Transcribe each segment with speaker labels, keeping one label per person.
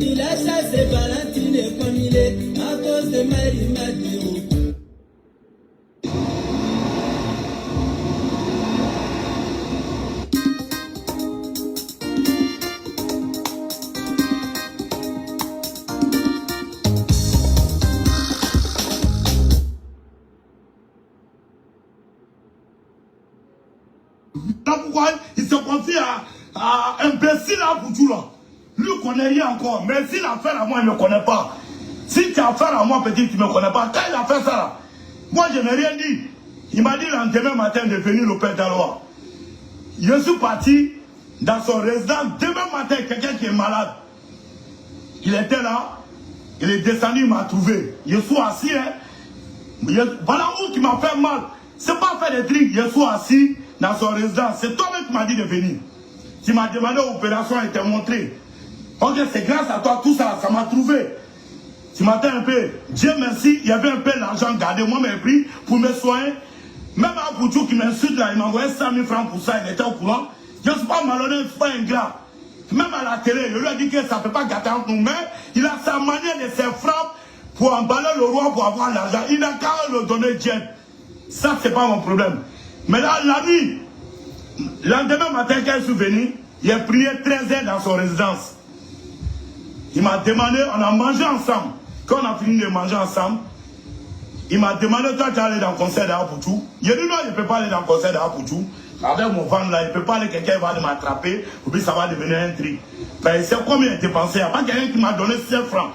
Speaker 1: Il a chassé Valentine et Famille à cause de Marie Madiro.
Speaker 2: Pourquoi il se confie à un imbécile à Boudjoula? Lui ne connaît rien encore, mais s'il a affaire à moi, il ne me connaît pas. Si tu as affaire à moi, petit, tu ne me connais pas. Quand il a fait ça, là, moi je n'ai rien dit. Il m'a dit le lendemain matin de venir au Père d'Alois. Je suis parti dans son résidence. Demain matin, quelqu'un qui est malade. Il était là, il est descendu, il m'a trouvé. Je suis assis, hein. Voilà où qui m'a fait mal. C'est pas faire des trucs, je suis assis dans son résidence. C'est toi-même qui m'as dit de venir. Tu m'as demandé l'opération et t'es montré. Ok, c'est grâce à toi, tout ça, ça m'a trouvé. Tu m'attends un peu. Dieu merci, il y avait un peu d'argent gardé. Moi, j'ai pris pour me soigner. Même un Pouchou qui m'insulte là, il m'a envoyé 100 000 francs pour ça, il était au courant. Je ne suis pas malhonnête, je ne suis pas ingrat. Même à la télé, je lui ai dit que ça ne peut pas gâter entre nous. Mais il a sa manière de se frapper pour emballer le roi pour avoir l'argent. Il n'a qu'à le donner Dieu. Ça, c'est pas mon problème. Mais là, la nuit, le lendemain matin, quand je suis venu, il a prié 13 heures dans son résidence. Il m'a demandé, on a mangé ensemble. Quand on a fini de manger ensemble, il m'a demandé, toi, tu es allé dans le concert d'Apoutou. Il a dit, non, je ne peux pas aller dans le concert d'Apoutou. Avec mon ventre là, il ne peut pas aller, quelqu'un va m'attraper, ou puis ça va devenir un tri. Ben, c'est combien il dépensé? Il n'y a pas quelqu'un qui m'a donné 5 francs.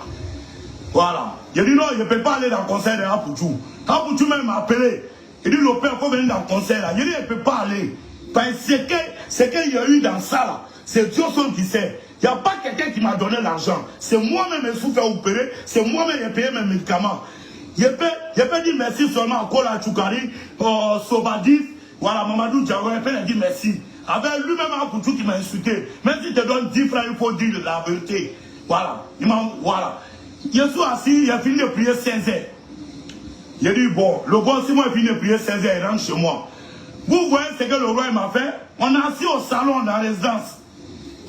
Speaker 2: Voilà. Il a dit, non, je ne peux pas aller dans le concert d'Apoutou. Apoutou même m'a appelé. Il dit, le père, il faut venir dans le concert là. Il a dit, je ne peux pas aller. Ben, c'est qu'il y a eu dans ça là. C'est Dieu seul qui sait. Il n'y a pas quelqu'un qui m'a donné l'argent. C'est moi-même qui suis fait opérer. C'est moi-même qui ai payé mes médicaments. Je peux dire merci seulement à Kola Choukari, Sobadis, voilà, Mamadou Diago, je peux dire merci. Avec lui-même un Poutou qui m'a insulté. Même si tu te donnes 10 francs, il faut dire la vérité. Voilà. Voilà. Je suis assis, j'ai fini de prier 16 heures. J'ai dit, bon, le bon, si moi j'ai fini de prier 16 heures, il rentre chez moi. Vous voyez ce que le roi m'a fait? On est assis au salon dans la résidence.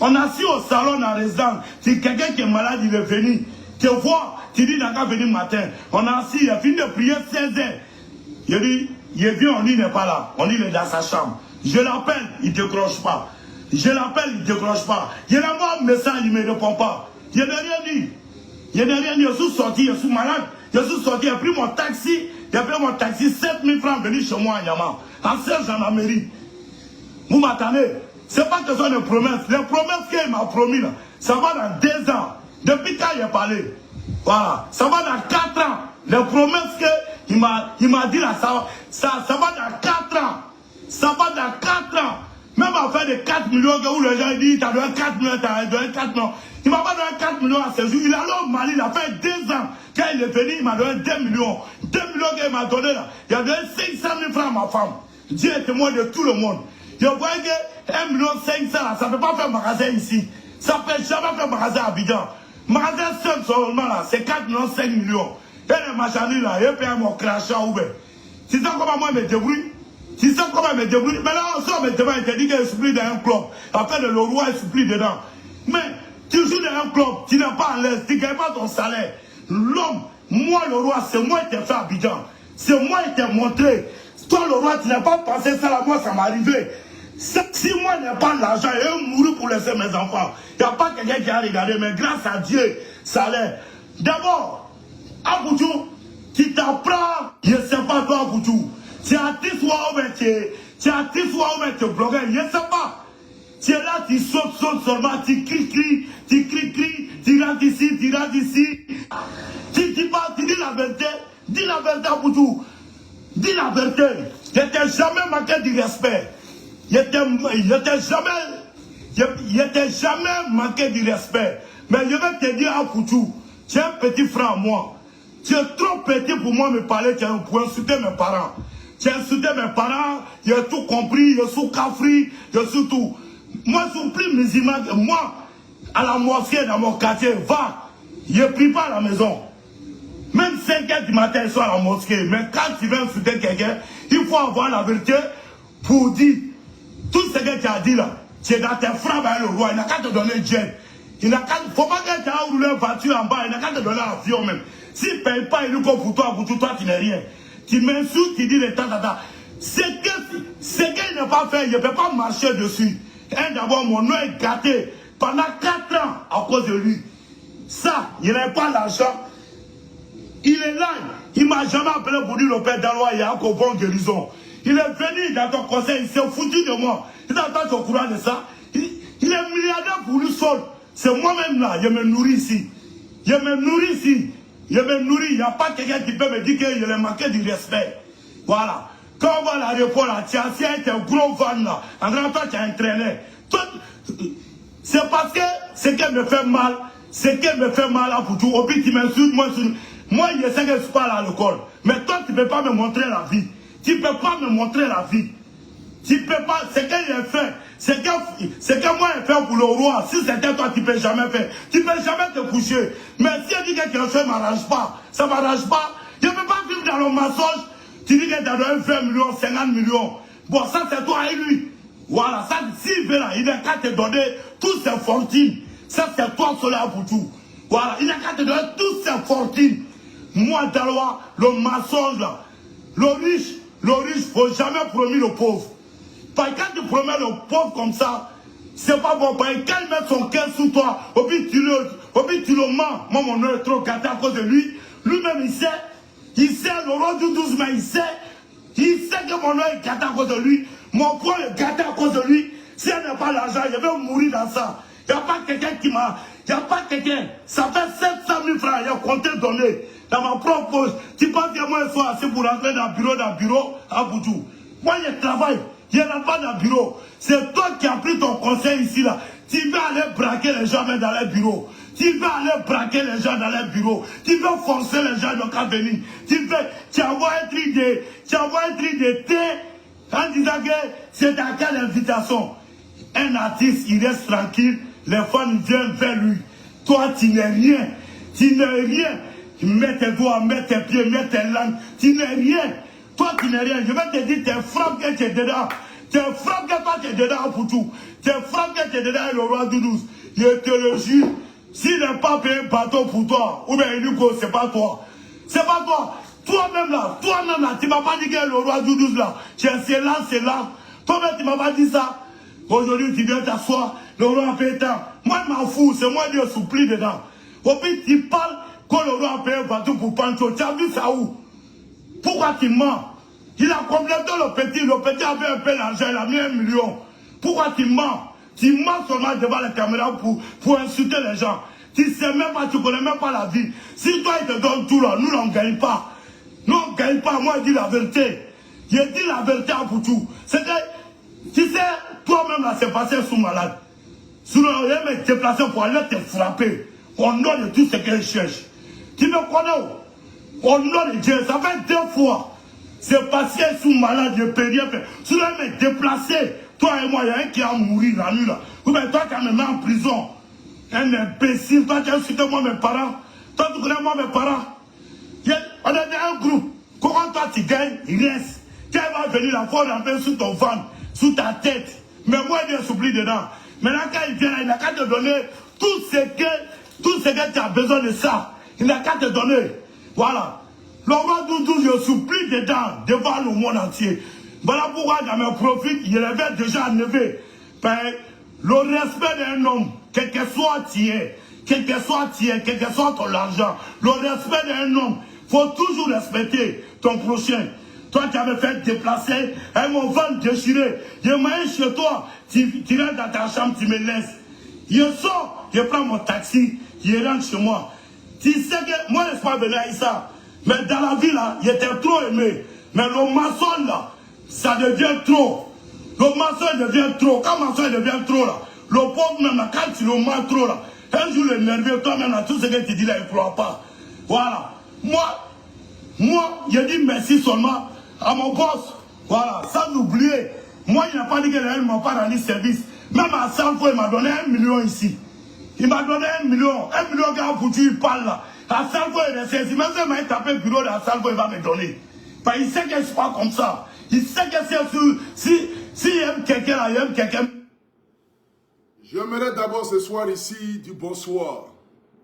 Speaker 2: On est assis au salon dans la résidence. Si quelqu'un qui est malade, il est venu. Tu vois, tu dis, d'accord, venir matin. On est assis, il a fini de prier 16 heures. Il dit, il vient, on dit, il n'est pas là. On dit, il est dans sa chambre. Je l'appelle, il ne décroche pas. Je l'appelle, il ne décroche pas. Je l'envoie un message, il ne me répond pas. Je n'ai rien dit. Je n'ai rien dit. Je suis sorti, je suis malade. Je suis sorti, j'ai pris mon taxi. J'ai pris mon taxi, 7 000 francs, venir chez moi à Niama. En Serge, dans la mairie. Vous m'attendez? Ce n'est pas que ce sont des promesses. Les promesses qu'il m'a promis, là, ça va dans 2 ans. Depuis quand il a parlé. Voilà. Ça va dans 4 ans. Les promesses qu'il m'a dit là, ça va dans 4 ans. Ça va dans 4 ans. Même à faire des 4 millions où les gens disent, tu as donné 4 millions, tu as donné 4 millions. Il ne m'a pas donné 4 millions à ce jour. Il est allé au Mali, il a fait 2 ans. Quand il est venu, il m'a donné 2 millions. 2 millions qu'il m'a donné là. Il a donné 500 000 francs à ma femme. Dieu est témoin de tout le monde. Je vois que 1,5 million là, ça ne peut pas faire magasin ici. Ça ne peut jamais faire magasin à Abidjan. Magasin seul seulement là, c'est 4 millions, 5 millions. Et les marchandises là, ils payent mon crachat ou bien. Tu sais comment moi je me débrouille? Tu sais comment je me débrouille? Mais là, on sort mes débats, il te dit qu'il supplie dans un club. Après, le roi, il supplie dedans. Mais tu joues dans un club, tu n'es pas à l'aise, tu ne gagnes pas ton salaire. L'homme, moi le roi, c'est moi qui t'ai fait à Abidjan. C'est moi qui t'ai montré. Toi le roi, tu n'as pas pensé ça là, moi ça m'est arrivé. Si moi je n'ai pas l'argent, je vais mourir pour laisser mes enfants. Il n'y a pas quelqu'un qui a regardé, mais grâce à Dieu, ça l'est. D'abord, Apoutou, tu t'apprends, je ne sais pas toi Apoutou. Tu as 10 fois où tu es bloqué, je ne sais pas. Tu es là, tu sautes seulement, tu cries, tu rentres ici, tu rentres ici. Tu dis la vérité Apoutou. Dis la vérité. Je t'ai jamais manqué du respect. il était jamais manqué de respect. Mais je vais te dire à Foutou, tu es un petit frère à moi. Tu es trop petit pour moi me parler pour insulter mes parents. Tu as insulté mes parents, j'ai tout compris, je suis cafri, je suis tout. Moi, je suis plus musulman que moi. À la mosquée dans mon quartier, va. Je ne prie pas à la maison. Même 5 h du matin, ils sont à la mosquée. Mais quand tu veux insulter quelqu'un, il faut avoir la vérité pour dire tout ce que tu as dit là. Tu es dans tes frappes avec le roi, il n'a qu'à te donner jet. Il n'a qu'à, faut pas que tu aies roulé une voiture en bas, il n'a qu'à te donner l'avion même. S'il ne paye pas, il lui pour toi, tu n'es rien. Tu m'insultes, tu dis les temps. Ce qu'il n'a pas fait, je ne peux pas marcher dessus. D'abord, mon nom est gâté pendant 4 ans à cause de lui. Ça, il n'a pas l'argent. Il est là, il ne m'a jamais appelé pour dire le père Dalois, il y a un bon guérison. Il est venu dans ton conseil, il s'est foutu de moi. Il n'a pas au courant de ça. Il est milliardaire pour lui seul. C'est moi-même là, je me nourris ici. Je me nourris ici. Je me nourris. Il n'y a pas quelqu'un qui peut me dire que je l'ai manqué du respect. Voilà. Quand on va à l'aéroport là, tu as un gros van là. En grand temps, tu as entraîné. C'est parce que ce qui me fait mal, là pour tout. Au pire, tu m'insultes, moi, je sais que je ne suis pas à l'école. Mais toi, tu ne peux pas me montrer la vie. Tu ne peux pas me montrer la vie. Tu ne peux pas. Ce que j'ai fait, c'est que moi, j'ai fait pour le roi. Si c'était toi, tu ne peux jamais faire. Tu ne peux jamais te coucher. Mais si elle dit que quelque chose ne m'arrange pas, ça ne m'arrange pas. Je ne peux pas vivre dans le mensonge. Tu dis que tu as donné 20 millions, 50 millions. Bon, ça, c'est toi et lui. Voilà, ça, s'il veut là, il n'a qu'à te donner toutes ses fortunes. Ça, c'est toi, cela pour tout. Voilà, il n'a qu'à te donner toutes ses fortunes. Moi, Dalois, le mensonge là, le riche, il ne faut jamais promettre le pauvre. Parce que quand tu promets le pauvre comme ça, c'est pas bon. Parce que quand il met son cœur sous toi, au pire tu le mens. Moi, mon nom est trop gâté à cause de lui. Lui-même, il sait, le roi du 12 mai, il sait que mon nom est gâté à cause de lui. Mon poids est gâté à cause de lui. Si elle n'a pas l'argent, je vais mourir dans ça. Il n'y a pas quelqu'un qui m'a... Il n'y a pas quelqu'un. Ça fait 700 000 francs, il a compté donner. Dans ma propre poche. Tu penses que moi, je suis assis pour rentrer dans le bureau à Boudjou. Moi, je travaille. Je n'entre pas dans le bureau. C'est toi qui as pris ton conseil ici, là. Tu veux aller braquer les gens dans les bureaux. Tu veux aller braquer les gens dans les bureaux. Tu veux forcer les gens de qu'à venir. Tu envoies un truc de thé en disant que c'est à quelle invitation. Un artiste, il reste tranquille. Les femmes viennent vers lui. Toi, tu n'es rien. Tu n'es rien. Mets tes doigts, mets tes pieds, mets tes langues. Tu n'es rien. Toi, tu n'es rien. Je vais te dire, tes frappes que tu es dedans. Tes frappes que toi, tu es dedans pour tout. Tes frappes que tu es dedans le roi du 12. Je te le jure. S'il n'est pas payé un bateau pour toi, ou bien il dit que c'est pas toi. C'est pas toi. Toi-même là, tu m'as pas dit que le roi du 12 là. C'est là. Toi-même, tu m'as pas dit ça. Aujourd'hui, tu viens t'asseoir. Le roi a payé tant. Moi, je m'en fous. C'est moi qui ai soupli dedans. Au pire, tu parles que le roi a payé un bateau pour Pancho. Tu as vu ça où? Pourquoi tu mens? Il a complété le petit. Le petit avait un peu d'argent. Il a mis 1 million. Pourquoi tu mens? Tu mens seulement devant la caméra pour insulter les gens. Tu ne sais même pas, tu ne connais même pas la vie. Si toi, il te donne tout là, nous, on ne gagne pas. Nous, on ne gagne pas. Moi, je dis la vérité. Je dis la vérité à Poutou. C'est que, tu sais, toi-même là, c'est passé sous malade. Sinon, il va me déplacer pour aller te frapper. Au nom de tout ce qu'il cherche. Tu me connais? Au nom de Dieu, ça fait 2 fois. C'est passé sous malade, je ne peux rien faire. Sinon, il va me déplacer. Toi et moi, il y a un qui a mouru la nuit là. Ou bien toi, tu me mets en prison. Un imbécile, toi, tu as insulté moi, mes parents. Toi, tu connais moi, mes parents. On est dans un groupe. Comment toi, tu gagnes? Il reste. Quand il va venir, la fois, rentrer sous ton ventre, sous ta tête. Mais moi, il vient s'oublier dedans. Maintenant, quand il vient, il n'a qu'à te donner tout ce que tu as besoin de ça. Il n'a qu'à te donner. Voilà. Le roi Doudou, je supplie dedans, devant le monde entier. Voilà pourquoi dans mes profits, il avait déjà enlevé. Le respect d'un homme, quel que soit quel que soit ton argent, le respect d'un homme, il faut toujours respecter ton prochain. Toi qui avais fait déplacer, avec mon ventre déchiré, je m'aille chez toi, tu rentres dans ta chambre, tu me laisses. Je sors, je prends mon taxi, je rentre chez moi. Tu sais que moi, je ne suis pas venu à ça. Mais dans la vie, là, j'étais trop aimé. Mais le maçon, là, ça devient trop. Le mensonge devient trop. Quand le mensonge devient trop là, le pauvre même là, quand tu le mens trop là, un jour le nerveux, toi-même là, tout ce que tu dis là, il ne croit pas. Voilà. Moi, j'ai dit merci seulement à mon boss. Voilà, sans oublier. Moi, il n'a pas dit qu'il ne m'a pas rendu service. Même à 100 fois, il m'a donné 1 million ici. Il m'a donné 1 million. 1 million qui a foutu, il parle là. À 100 fois, il est saisi. Même si il m'a tapé le bureau, à 100 fois, il va me donner. Parce qu'il sait que je ne suis pas comme ça. Il sait que s'il aime quelqu'un là, il aime quelqu'un.
Speaker 3: J'aimerais d'abord ce soir ici dire bonsoir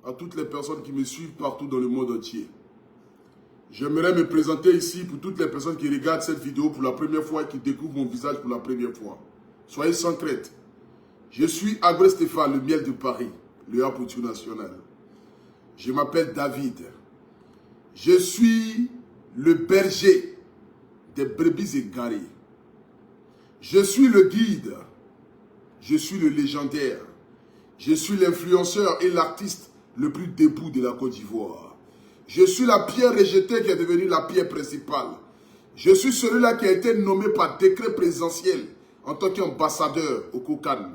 Speaker 3: à toutes les personnes qui me suivent partout dans le monde entier. J'aimerais me présenter ici pour toutes les personnes qui regardent cette vidéo pour la première fois et qui découvrent mon visage pour la première fois. Soyez sans crainte. Je suis Agbé Stéphane, le miel de Paris, le Apoutou national. Je m'appelle David. Je suis le berger des brebis égarées. Je suis le guide. Je suis le légendaire. Je suis l'influenceur et l'artiste le plus debout de la Côte d'Ivoire. Je suis la pierre rejetée qui est devenue la pierre principale. Je suis celui-là qui a été nommé par décret présidentiel en tant qu'ambassadeur au Kokan.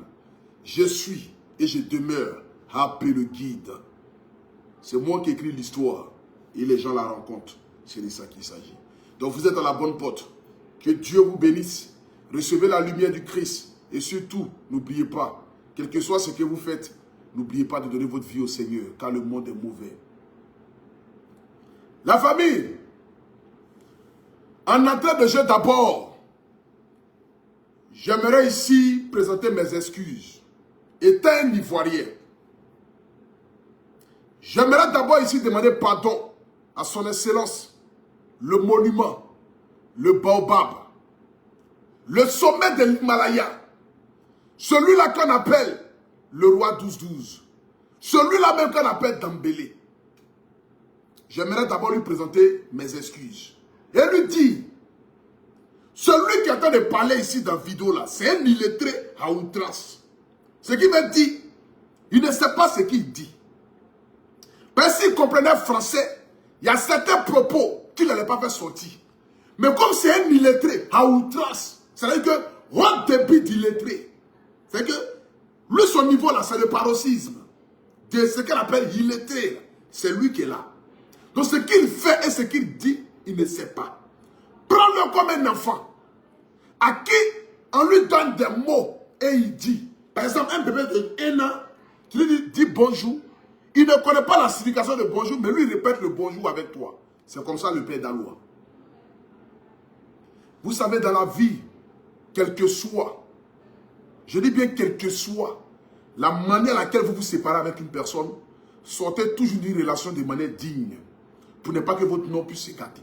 Speaker 3: Je suis et je demeure Happé le guide. C'est moi qui écris l'histoire et les gens la rencontrent. C'est de ça qu'il s'agit. Donc vous êtes à la bonne porte. Que Dieu vous bénisse. Recevez la lumière du Christ. Et surtout, n'oubliez pas, quel que soit ce que vous faites, n'oubliez pas de donner votre vie au Seigneur, car le monde est mauvais. La famille, en entrée de jeu d'abord, j'aimerais ici présenter mes excuses. Étant un Ivoirien, j'aimerais d'abord ici demander pardon à son excellence, le monument, le baobab, le sommet de l'Himalaya, celui-là qu'on appelle le roi 12-12, celui-là même qu'on appelle Dambélé. J'aimerais d'abord lui présenter mes excuses. Et lui dire, celui qui est en train de parler ici dans la vidéo là, c'est un illettré à outrance. Ce qui me dit, il ne sait pas ce qu'il dit. Mais s'il comprenait français, il y a certains propos qu'il n'allait pas faire sortir. Mais comme c'est un illettré à outrance, c'est-à-dire que haut débit d'illettré, c'est que lui, son niveau là, c'est le paroxysme de ce qu'elle appelle illettré. C'est lui qui est là. Donc ce qu'il fait et ce qu'il dit, il ne sait pas. Prends-le comme un enfant à qui on lui donne des mots et il dit. Par exemple, un bébé de 1 an, tu lui dis bonjour. Il ne connaît pas la signification de bonjour, mais lui il répète le bonjour avec toi. C'est comme ça le Père d'Aloua. Vous savez, dans la vie, quel que soit, je dis bien quel que soit, la manière à laquelle vous vous séparez avec une personne, sortez toujours d'une relation de manière digne, pour ne pas que votre nom puisse s'écarter.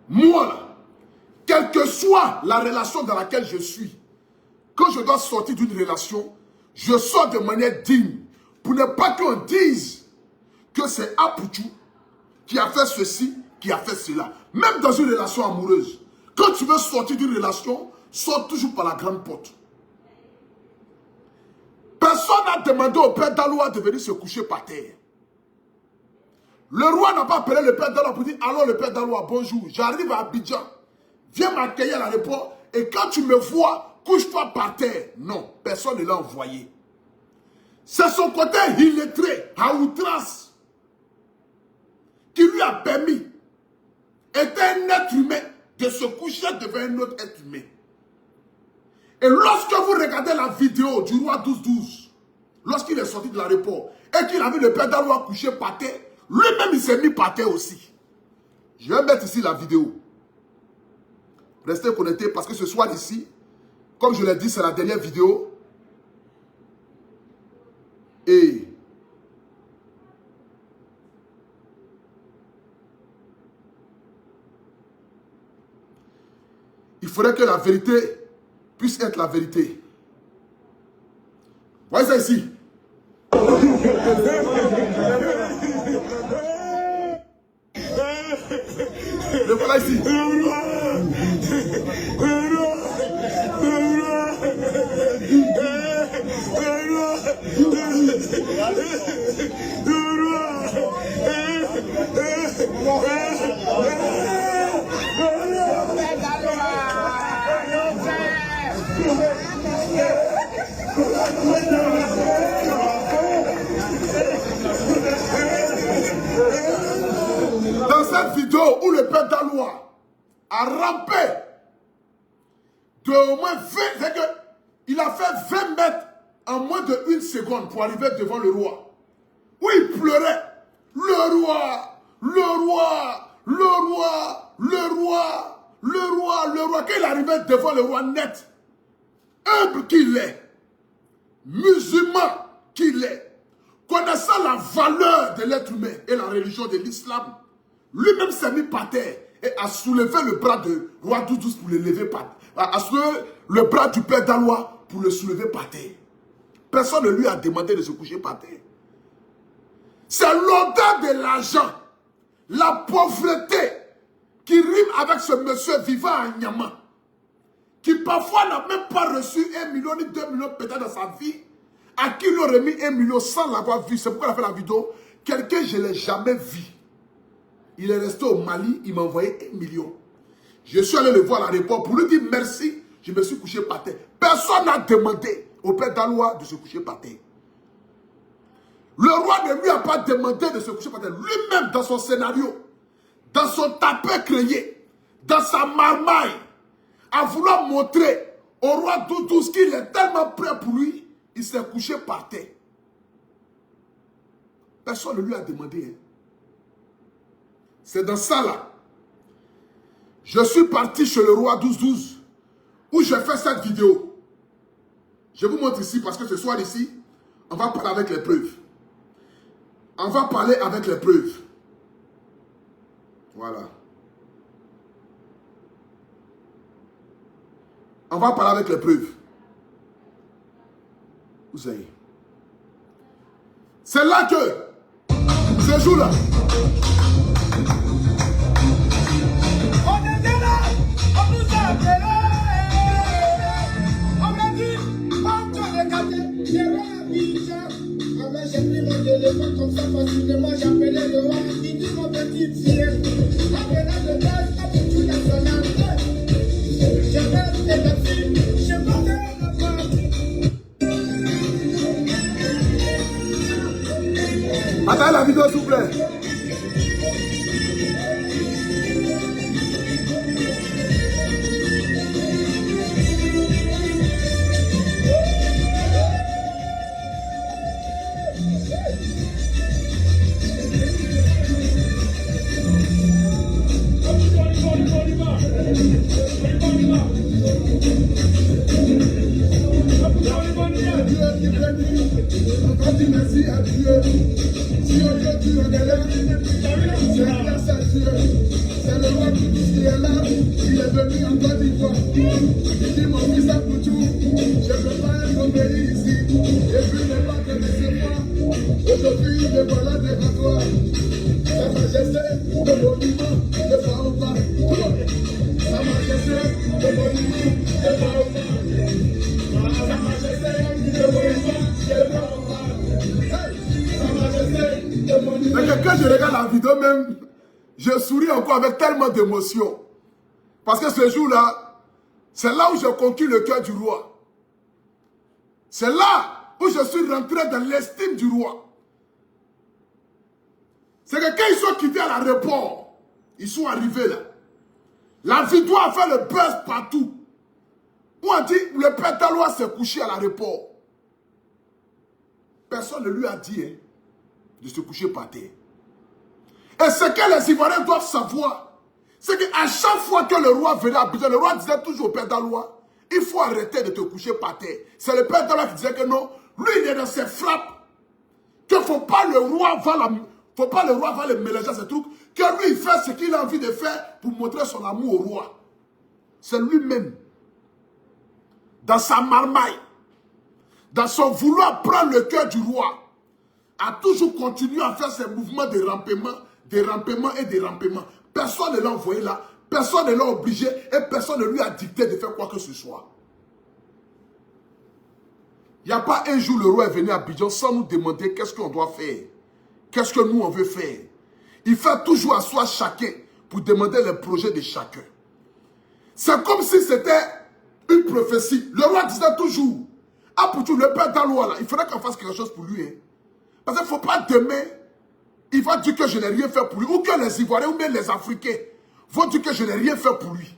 Speaker 3: Moi, là, quelle que soit la relation dans laquelle je suis, quand je dois sortir d'une relation, je sors de manière digne, pour ne pas qu'on dise que c'est Apoutou qui a fait ceci, qui a fait cela. Même dans une relation amoureuse, quand tu veux sortir d'une relation, sors toujours par la grande porte. Personne n'a demandé au Père d'Aloua de venir se coucher par terre. Le roi n'a pas appelé le Père d'Aloua pour dire « Alors le Père d'Aloua, bonjour, j'arrive à Abidjan, viens m'accueillir à l'aéroport et quand tu me vois, couche-toi par terre. » Non, personne ne l'a envoyé. C'est son côté illettré, à outrance, qui lui a permis, était un être humain, de se coucher devant un autre être humain. Et lorsque vous regardez la vidéo du roi 12-12, lorsqu'il est sorti de l'aéroport, et qu'il a vu le Père d'Aloua coucher par terre, lui-même il s'est mis par terre aussi. Je vais mettre ici la vidéo. Restez connectés parce que ce soir ici, comme je l'ai dit, c'est la dernière vidéo. Et il faudrait que la vérité puisse être la vérité. Voyez ça ici. Le voilà ici. cette vidéo où le père Daloa a rampé de au moins 20, c'est que il a fait 20 mètres en moins de 1 seconde pour arriver devant le roi. Où il pleurait. Le roi, le roi, le roi, le roi, le roi, le roi. Quand il arrivait devant le roi net, humble qu'il est, musulman qu'il est, connaissant la valeur de l'être humain et la religion de l'islam, lui-même s'est mis par terre et a soulevé le bras de roi Doudous pour le lever par terre. A soulevé le bras du père Daloa pour le soulever par terre. Personne ne lui a demandé de se coucher par terre. C'est l'odeur de l'argent, la pauvreté qui rime avec ce monsieur vivant à Nyama, qui parfois n'a même pas reçu 1 million ni 2 millions peut-être dans sa vie, à qui il aurait mis 1 million sans l'avoir vu. C'est pourquoi il a fait la vidéo. Quelqu'un, je ne l'ai jamais vu. Il est resté au Mali, il m'a envoyé 1 million. Je suis allé le voir à l'aéroport pour lui dire merci, je me suis couché par terre. Personne n'a demandé au père Daloa de se coucher par terre. Le roi ne lui a pas demandé de se coucher par terre. Lui-même, dans son scénario, dans son tapet créé, dans sa marmaille, a voulu montrer au roi Doudous qu'il est tellement prêt pour lui, il s'est couché par terre. Personne ne lui a demandé. Hein. C'est dans ça là. Je suis parti chez le roi 12-12 où j'ai fait cette vidéo. Je vous montre ici parce que ce soir ici, on va parler avec les preuves. On va parler avec les preuves. Voilà. On va parler avec les preuves. Vous savez. C'est là que, ce jour-là,
Speaker 1: On était là, on nous a appelés. On m'a dit, on te regardait, j'ai vu un j'ai pris mon téléphone comme ça facilement, j'appelais le roi, il dit mon petit fille, appelez le gaz, appelez tout national. J'appelle la fille, je partais le pas.
Speaker 3: attendez la vidéo s'il vous plaît.
Speaker 1: Merci à Dieu. Si aujourd'hui on est là, c'est grâce à Dieu. C'est le roi qui est là. Il est venu en Côte d'Ivoire. Il dit mon fils a pour tout. Je ne peux pas être au pays ici. Et puis ne pas te laisser moi. Aujourd'hui, il me voilà devant toi. Sa majesté, le monument, le Baoba. Sa majesté, le monument, le Baoba. Sa majesté, le monument, le Baoba.
Speaker 3: Mais quand je regarde la vidéo même, je souris encore avec tellement d'émotion. Parce que ce jour-là, c'est là où j'ai conquis le cœur du roi. C'est là où je suis rentré dans l'estime du roi. C'est que quand ils sont quittés à l'aéroport, ils sont arrivés là. La vidéo a fait le buzz partout. Où on dit, le père Daloa s'est couché à l'aéroport. Personne ne lui a dit hein, de se coucher par terre. Et ce que les Ivoiriens doivent savoir, c'est qu'à chaque fois que le roi venait à Abidjan, le roi disait toujours au père Daloa, il faut arrêter de te coucher par terre. C'est le père Daloa qui disait que non, lui il est dans ses frappes, que faut pas le roi va le mélanger à ces trucs, que lui il fait ce qu'il a envie de faire pour montrer son amour au roi. C'est lui-même, dans sa marmaille, dans son vouloir prendre le cœur du roi, a toujours continué à faire ses mouvements de rampement et de rampement. Personne ne l'a envoyé là, personne ne l'a obligé et personne ne lui a dicté de faire quoi que ce soit. Il n'y a pas un jour le roi est venu à Abidjan sans nous demander qu'est-ce qu'on doit faire, qu'est-ce que nous on veut faire. Il fait toujours asseoir chacun pour demander les projets de chacun. C'est comme si c'était une prophétie. Le roi disait toujours, ah pour tout le père Daloa là, il faudrait qu'on fasse quelque chose pour lui. Hein. Parce qu'il ne faut pas demain il va dire que je n'ai rien fait pour lui. Ou que les Ivoiriens ou même les Africains vont dire que je n'ai rien fait pour lui.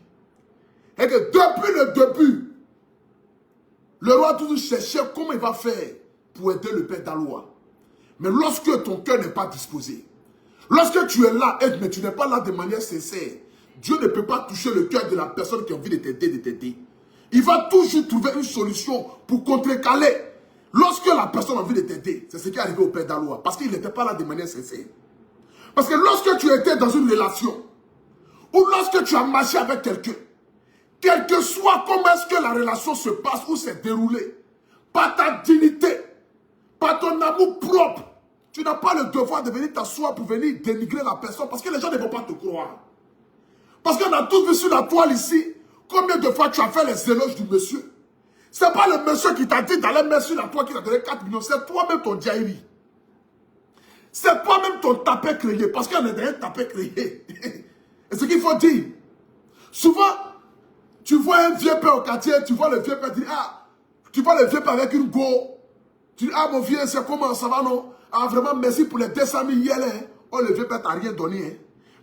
Speaker 3: Et que depuis le début, le roi a toujours cherché comment il va faire pour aider le père d'Aloua. Mais lorsque ton cœur n'est pas disposé, lorsque tu es là, mais tu n'es pas là de manière sincère, Dieu ne peut pas toucher le cœur de la personne qui a envie de t'aider, Il va toujours trouver une solution pour contrecarrer. Lorsque la personne a envie de t'aider, c'est ce qui est arrivé au père d'Aloua. Parce qu'il n'était pas là de manière sincère. Parce que lorsque tu étais dans une relation, ou lorsque tu as marché avec quelqu'un, quel que soit comment est-ce que la relation se passe ou s'est déroulée, par ta dignité, par ton amour propre, tu n'as pas le devoir de venir t'asseoir pour venir dénigrer la personne parce que les gens ne vont pas te croire. Parce qu'on a tous vu sur la toile ici, combien de fois tu as fait les éloges du monsieur. Ce n'est pas le monsieur qui t'a dit d'aller mettre sur la toile qui t'a donné 4 millions, c'est toi-même ton diaïri. C'est toi-même ton tapé créé, parce qu'il y en a des tapés créés. Et ce qu'il faut dire, souvent, tu vois un vieux père au quartier, tu vois le vieux père dire, ah, tu vois le vieux père avec une go. Tu dis, ah mon vieux, c'est comment, ça va non? Ah vraiment, merci pour les 200 000 hier, hein. Oh, le vieux père t'a rien donné, hein.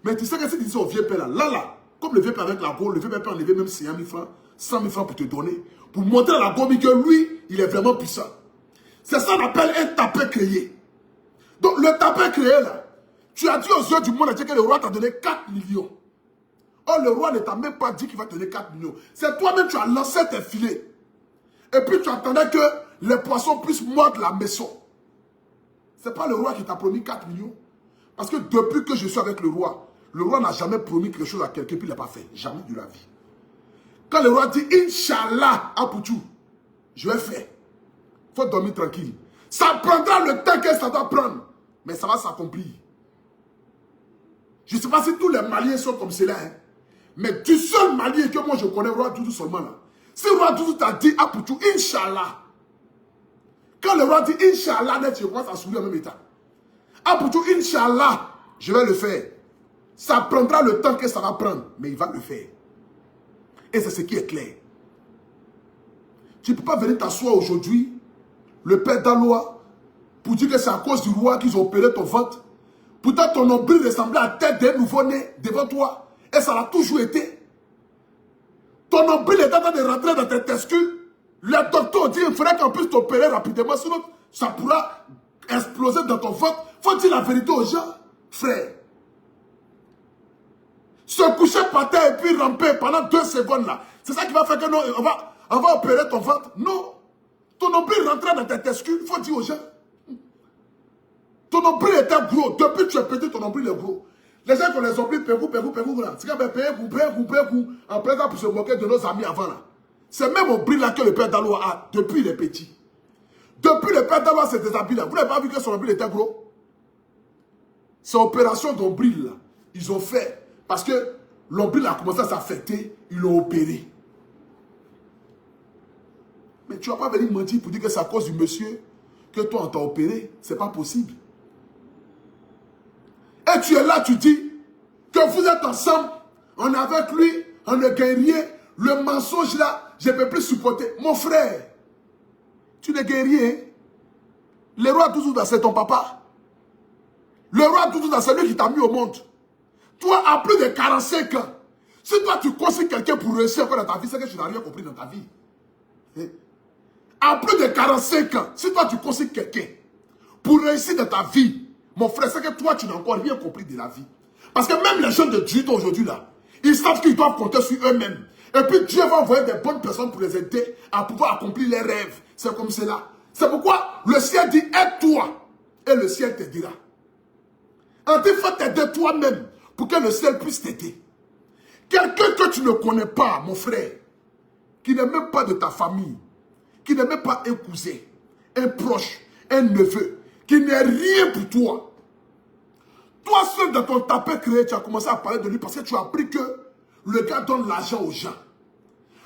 Speaker 3: Mais tu sais que si tu dis au vieux père là, comme le vieux père avec la go, le vieux père peut enlever même 50 000 francs, 100 000 francs pour te donner, pour montrer à la go que lui, il est vraiment puissant. C'est ça qu'on appelle un tapé créé. Donc le tapé créé là, tu as dit aux yeux du monde que le roi t'a donné 4 millions. Oh, le roi ne t'a même pas dit qu'il va te donner 4 millions. C'est toi-même qui as lancé tes filets. Et puis tu attendais que les poissons puissent mordre la maison. Ce n'est pas le roi qui t'a promis 4 millions. Parce que depuis que je suis avec le roi n'a jamais promis quelque chose à quelqu'un puis il n'a pas fait. Jamais de la vie. Quand le roi dit Inch'Allah à Poutou, je vais faire. Il faut dormir tranquille. Ça prendra le temps que ça doit prendre. Mais ça va s'accomplir. Je ne sais pas si tous les Maliens sont comme cela. Hein. Mais du seul Malien que moi je connais, roi Doudou seulement là. Si le roi Doudou t'a dit à Poutou, Inch'Allah. Quand le roi dit Inch'Allah, net, je commence à sourire en même état. À Poutou, Inch'Allah, je vais le faire. Ça prendra le temps que ça va prendre, mais il va le faire. Et c'est ce qui est clair. Tu ne peux pas venir t'asseoir aujourd'hui, le père d'Aloua, pour dire que c'est à cause du roi qu'ils ont opéré ton ventre. Pourtant, ton nombril ressemblait à la tête d'un nouveau-né devant toi. Et ça l'a toujours été. Ton nombril est en train de rentrer dans tes testicules. Le docteur dit qu'il faudrait qu'on puisse t'opérer rapidement, sinon ça pourra exploser dans ton ventre. Faut dire la vérité aux gens, frère. Se coucher par terre et puis ramper pendant 2 secondes là. C'est ça qui va faire que non, on va opérer ton ventre. Non. Ton nombril rentrait dans tes testicules. Il faut dire aux gens. Ton nombril était gros. Depuis que tu es petit, ton nombril est gros. Les gens qui ont les nombrils, pégou, là. C'est comme pégou. En présent pour se moquer de nos amis avant là. C'est même au nombril là que le père d'Aloua a depuis il est petit. Depuis le père d'Aloua s'est déshabillé là. Vous n'avez pas vu que son nombril était gros? C'est opération d'ombril là. Ils ont fait. Parce que l'ombril a commencé à s'affecter. Ils l'ont opéré. Mais tu ne vas pas venir mentir pour dire que c'est à cause du monsieur que toi on t'a opéré. Ce n'est pas possible. Et tu es là, tu dis que vous êtes ensemble, on est avec lui, on ne gagne rien. Le mensonge là, je ne peux plus supporter. Mon frère, tu ne gagnes rien. Le roi Doudouda, c'est ton papa. Le roi Doudouda, c'est lui qui t'a mis au monde. Toi, à plus de 45 ans, si toi tu conseilles quelqu'un pour réussir encore dans ta vie, c'est que tu n'as rien compris dans ta vie. À plus de 45 ans, si toi tu conseilles quelqu'un pour réussir dans ta vie, mon frère, c'est que toi tu n'as encore rien compris de la vie. Parce que même les jeunes de Dieu aujourd'hui là, ils savent qu'ils doivent compter sur eux-mêmes. Et puis Dieu va envoyer des bonnes personnes pour les aider à pouvoir accomplir leurs rêves. C'est comme cela. C'est pourquoi le ciel dit aide-toi et le ciel te dira. En fait, il faut t'aider toi-même pour que le ciel puisse t'aider. Quelqu'un que tu ne connais pas, mon frère, qui n'est même pas de ta famille, qui n'est même pas un cousin, un proche, un neveu, qui n'est rien pour toi. Toi seul dans ton tapé créé, tu as commencé à parler de lui parce que tu as appris que le gars donne l'argent aux gens.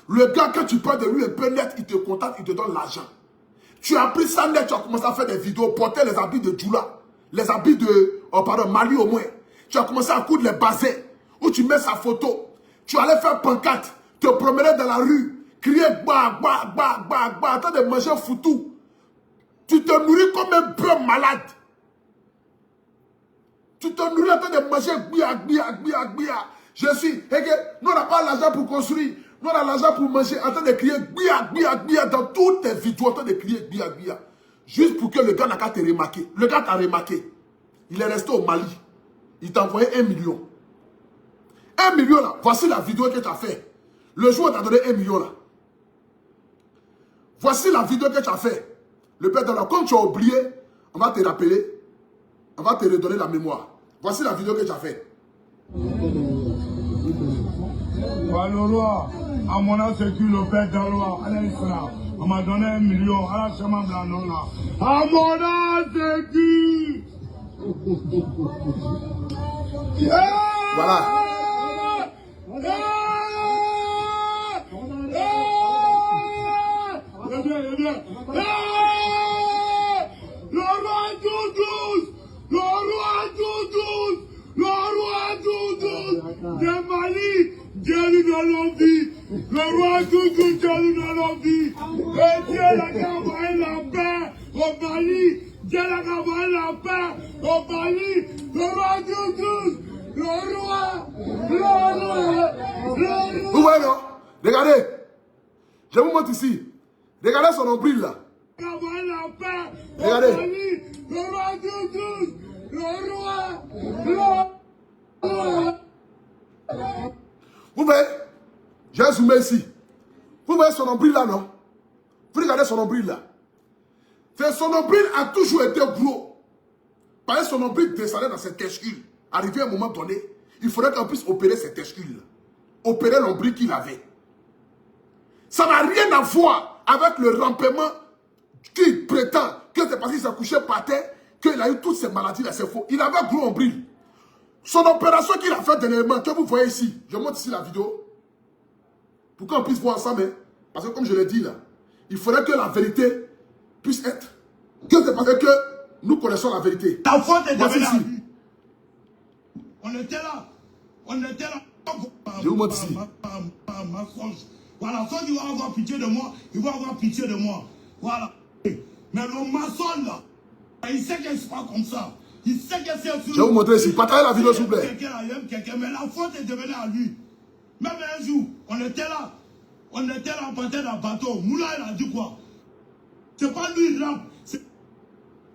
Speaker 3: Le gars, quand tu parles de lui un peu net, il te contacte, il te donne l'argent. Tu as appris ça net, tu as commencé à faire des vidéos, porter les habits de Djoula, les habits de, oh pardon, Mali au moins. Tu as commencé à coudre les basins, où tu mets sa photo. Tu allais faire pancarte, te promener dans la rue, crier bah, en train de manger foutou. Tu te nourris comme un bœuf malade. Tu te nourris en train de manger gbia. Je suis. Nous, on n'a pas l'argent pour construire. Nous, on a l'argent pour manger. En train de crier gbia. Dans toutes tes vidéos, en train de crier gbia. Juste pour que le gars n'a qu'à te remarquer. Le gars t'a remarqué. Il est resté au Mali. Il t'a envoyé 1 million. 1 million là. Voici la vidéo que tu as fait. Le jour où tu as donné 1 million là. Voici la vidéo que tu as fait. Le père de la, comme tu as oublié, on va te rappeler. On va te redonner la mémoire. Voici la vidéo que tu as fait.
Speaker 2: Waloloa, à mon âge, c'est que le père d'Aloa, on m'a donné 1 million, à la chemin blanc là. À mon âge, c'est que.
Speaker 3: Voilà.
Speaker 2: Le roi Doudous, de Mali, Dieu lui donne l'envie. Le roi Doudous, Dieu lui donne l'envie. Et Dieu l'a envoyé la paix au Mali. Dieu l'a envoyé la paix au Mali. Le roi Doudous, le roi.
Speaker 3: Vous voyez non? Regardez. Je vous montre ici. Regardez son nombril là. Regardez.
Speaker 2: Le roi Doudous, le roi.
Speaker 3: Vous voyez? J'ai zoomé ici. Vous voyez son nombril là, non? Vous regardez son nombril là. Son nombril a toujours été gros. Parce que son nombril descendait dans ses testicules. Arrivé à un moment donné, il faudrait qu'on puisse opérer ses testicules. Opérer l'ombril qu'il avait. Ça n'a rien à voir avec le rampement qu'il prétend que c'est parce qu'il s'est couché par terre qu'il a eu toutes ces maladies là. C'est faux. Il avait un gros ombril. Son opération qu'il a fait dernièrement, que vous voyez ici, je montre ici la vidéo, pour qu'on puisse voir ensemble, hein, parce que comme je l'ai dit là, il faudrait que la vérité puisse être, que c'est parce que nous connaissons la vérité.
Speaker 2: Ta faute est
Speaker 3: Voici
Speaker 2: devenue
Speaker 3: ici.
Speaker 2: On était là.
Speaker 3: Je vous montre ici.
Speaker 2: Voilà, quand il va avoir pitié de moi, il va avoir pitié de moi. Voilà. Mais le maçon là, il sait que c'est pas comme ça. Il sait que c'est...
Speaker 3: Je vais vous montrer ici. Partagez la vidéo s'il vous plaît.
Speaker 2: Mais la faute est devenue à lui. Même un jour, on était là en partant d'un bateau. Moula, il a dit quoi? C'est pas lui, il rappe. C'est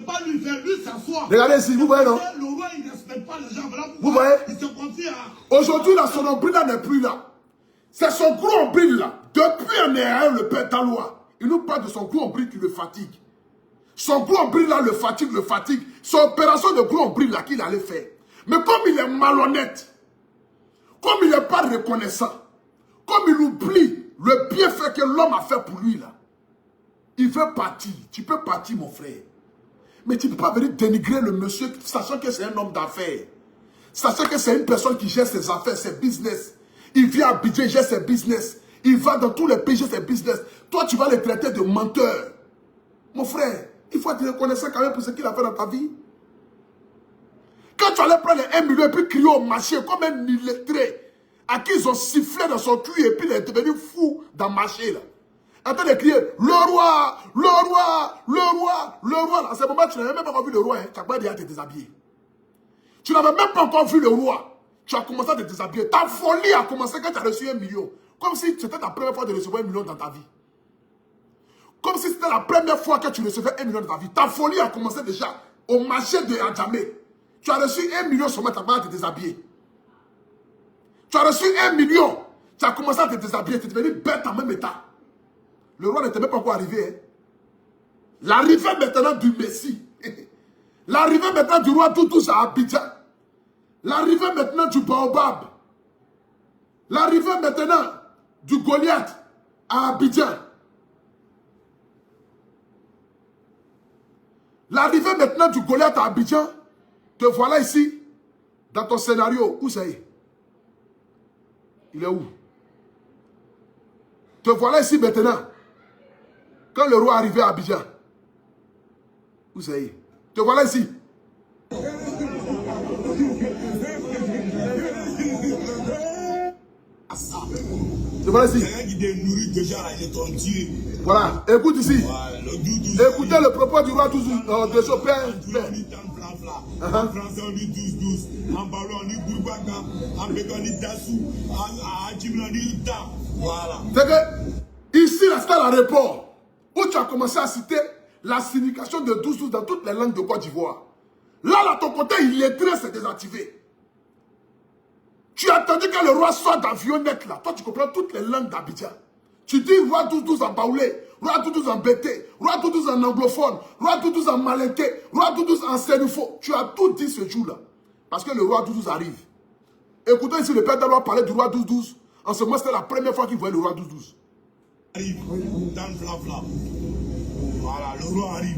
Speaker 2: pas lui faire, lui s'assoit.
Speaker 3: Regardez ici, vous voyez non?
Speaker 2: Le roi, il ne respecte pas les gens. Voilà,
Speaker 3: vous voyez?
Speaker 2: Il se confie à...
Speaker 3: Aujourd'hui, là, son nombril là n'est plus là. C'est son gros ombril là. Depuis un erreur, le père d'Aloa. Il nous parle de son gros ombril qui le fatigue. Son gros ombril là le fatigue. Son opération de gros ombril là qu'il allait faire. Mais comme il est malhonnête, comme il n'est pas reconnaissant, comme il oublie le bienfait que l'homme a fait pour lui là, il veut partir. Tu peux partir mon frère. Mais tu ne peux pas venir dénigrer le monsieur sachant que c'est un homme d'affaires. Sachant que c'est une personne qui gère ses affaires, ses business. Il vient à Abidjan, il gère ses business. Il va dans tous les pays, gère ses business. Toi, tu vas le traiter de menteur. Mon frère, il faut être reconnaissant quand même pour ce qu'il a fait dans ta vie. Quand tu allais prendre les 1 million et puis crier au marché comme un illettré, à qui ils ont sifflé dans son cul et puis il est devenu fou dans le marché là. En train de crier, le roi, le roi, le roi, le roi. Là, à ce moment, tu n'avais même pas encore vu le roi. Hein. Tu n'as pas dit à te déshabiller. Tu n'avais même pas encore vu le roi. Tu as commencé à te déshabiller. Ta folie a commencé quand tu as reçu 1 million. Comme si c'était ta première fois de recevoir 1 million dans ta vie. Comme si c'était la première fois que tu recevais 1 million dans ta vie. Ta folie a commencé déjà au marché de Adjamé. Tu as reçu 1 million seulement, tu n'as pas à te déshabiller. Tu as reçu 1 million. Tu as commencé à te déshabiller. Tu es devenu bête en même état. Le roi n'était même pas encore arrivé. Hein. L'arrivée maintenant du Messie. L'arrivée maintenant du roi Doudous à Abidjan. L'arrivée maintenant du Baobab. L'arrivée maintenant du Goliath à Abidjan. L'arrivée maintenant du Goliath à Abidjan. Te voilà ici. Dans ton scénario. Où ça y est? Il est où? Te voilà ici maintenant. Quand le roi est arrivé à Abidjan. Où ça y est? Te voilà ici. Te voilà ici. Voilà, écoute ici. Écoutez le propos du roi de son père.
Speaker 2: En français, on dit 12-12. En ballon, on dit Bourbaka. En béton, on dit Dassou. En Djibouti, on dit Ita. Voilà.
Speaker 3: C'est que, ici, là, c'est l'aéroport où tu as commencé à citer la signification de 12-12 dans toutes les langues de Côte d'Ivoire. Là, ton côté, il est très, c'est désactivé. Tu as attendu que le roi soit d'avionnette là. Toi, tu comprends toutes les langues d'Abidjan. Tu dis roi 12-12 en baoulé, roi 12-12 en bété, roi 12-12 en anglophone, roi 12-12 en malinké, roi 12-12 en sénufo. Tu as tout dit ce jour-là. Parce que le roi 12-12 arrive. Écoutez ici, le père d'Alois parlait du roi 12-12. En ce moment, c'était la première fois qu'il voyait le roi 12-12.
Speaker 2: Arrive dans le flafla. Voilà, le roi arrive.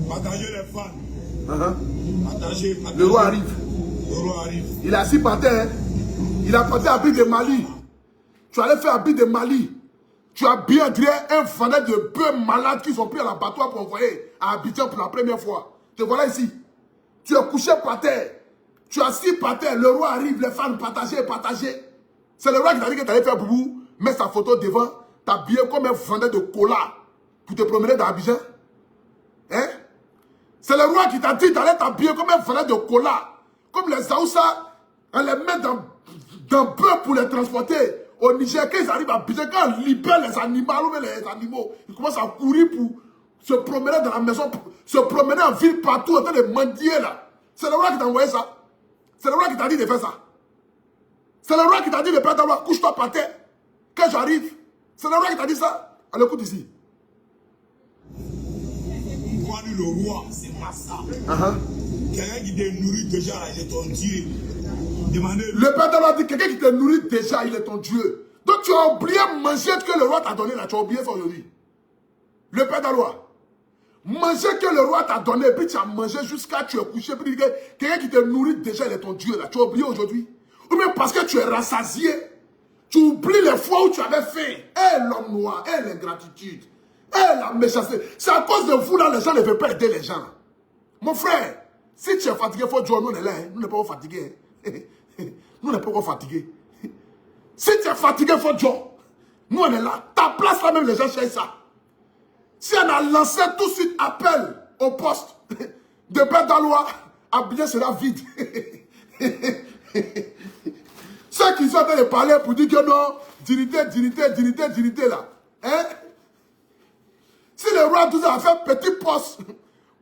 Speaker 2: Partagez les fans. Partagez.
Speaker 3: Le roi arrive.
Speaker 2: Le roi arrive.
Speaker 3: Il est assis par terre. Il a porté habit de Mali. Tu allais faire habit de Mali. Tu as bien dit un vendeur de bœufs malades qui sont pris à l'abattoir pour envoyer à Abidjan pour la première fois. Te voilà ici. Tu es couché par terre. Tu es assis par terre. Le roi arrive. Les fans partagez. C'est le roi qui t'a dit que tu allais faire boubou. Mets sa photo devant. T'habillé comme un vendeur de cola pour te promener dans Abidjan. Hein? C'est le roi qui t'a dit d'aller t'habiller comme un vendeur de cola. Comme les Aoussa, on les met dans peu pour les transporter. Au Niger, quand ils arrivent à Abidjan, quand on libère les animaux, ils commencent à courir pour se promener dans la maison, se promener en ville partout en train de mendier là. C'est le roi qui t'a envoyé ça. C'est le roi qui t'a dit de faire ça. C'est le roi qui t'a dit de perdre ta loi. Couche-toi par terre. Quand j'arrive, c'est le roi qui t'a dit ça. On écoute ici.
Speaker 2: Le roi, c'est Massa. Quelqu'un qui te nourrit déjà, il est ton Dieu. Demandez.
Speaker 3: Le père d'Alois dit quelqu'un qui te nourrit déjà, il est ton Dieu. Donc tu as oublié manger que le roi t'a donné là. Tu as oublié ça aujourd'hui. Le père d'Alois. Manger que le roi t'a donné, puis tu as mangé jusqu'à tu es couché. Puis quelqu'un qui te nourrit déjà, il est ton Dieu là. Tu as oublié aujourd'hui. Ou bien parce que tu es rassasié. Tu oublies les fois où tu avais faim. L'homme noir, l'ingratitude. La méchanceté. C'est à cause de vous là, les gens ne veulent pas aider les gens. Mon frère, si tu es fatigué, il faut dire nous on est là. Nous n'est pas fatigués. Nous n'est pas fatigués. Si tu es fatigué, il faut dire nous on est là. Ta place là même, les gens cherchent ça. Si on a lancé tout de suite appel au poste de père d'Alois, Abidjan sera vide. Ceux qui sont en train de parler pour dire que non, dignité là. Hein? Si le roi 12 a fait petit poste,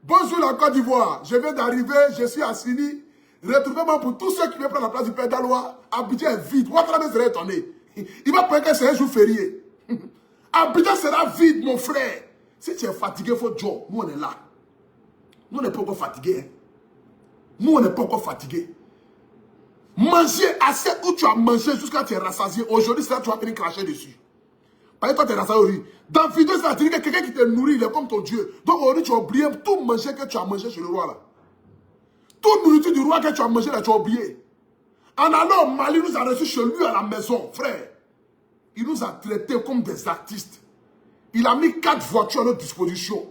Speaker 3: bonjour la Côte d'Ivoire, je viens d'arriver, je suis assigné. Retrouvez-moi pour tous ceux qui viennent prendre la place du père d'Alois. Abidjan est vide. Ouattara serait étonné. Il va penser que c'est un jour férié. Abidjan sera vide, mon frère. Si tu es fatigué, il faut dire, nous on est là. Nous on n'est pas encore fatigués. Hein. Nous on n'est pas encore fatigués. Manger assez où tu as mangé jusqu'à tu es rassasié. Aujourd'hui, c'est là que tu vas venir cracher dessus. Parce que toi, tu es rassasié. Dans la vidéo, ça veut dire que quelqu'un qui te nourrit, il est comme ton Dieu. Donc aujourd'hui, tu as oublié tout manger que tu as mangé chez le roi là. Toute nourriture du roi que tu as mangé là, tu as oublié. En allant au Mali, il nous a reçus chez lui à la maison, frère. Il nous a traités comme des artistes. Il a mis 4 voitures à notre disposition.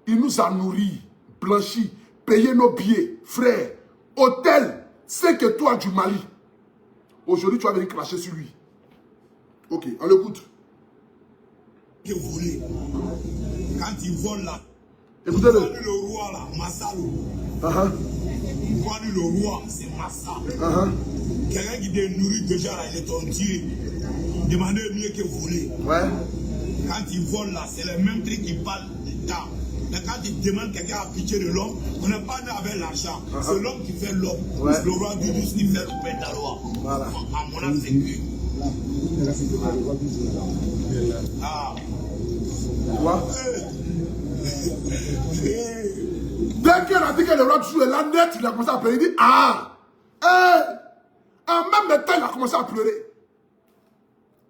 Speaker 3: Il nous a nourris, blanchis, payé nos billets, frère. Hôtel, 5 étoiles du Mali. Aujourd'hui, tu vas venir cracher sur lui. Ok, on l'écoute.
Speaker 2: Quand il vole là,
Speaker 3: écoutez-le.
Speaker 2: Le roi là, Massalo. Le roi, c'est Massa. Quelqu'un qui te nourrit déjà là, il est ton Dieu. Demandez mieux que voler. Ouais. Quand il vole là, c'est le même truc qui parle d'État. Mais quand il demande quelqu'un à pitié de l'homme, on n'est pas né avec l'argent. C'est l'homme qui fait l'homme. Ouais. Le roi du douce qui fait le père d'Alois. Voilà. À mon âme, c'est que. Ah.
Speaker 3: Tu vois? Dès qu'il a dit que le roi du est là net, il a commencé à pleurer. Il dit ah! En même temps, il a commencé à pleurer.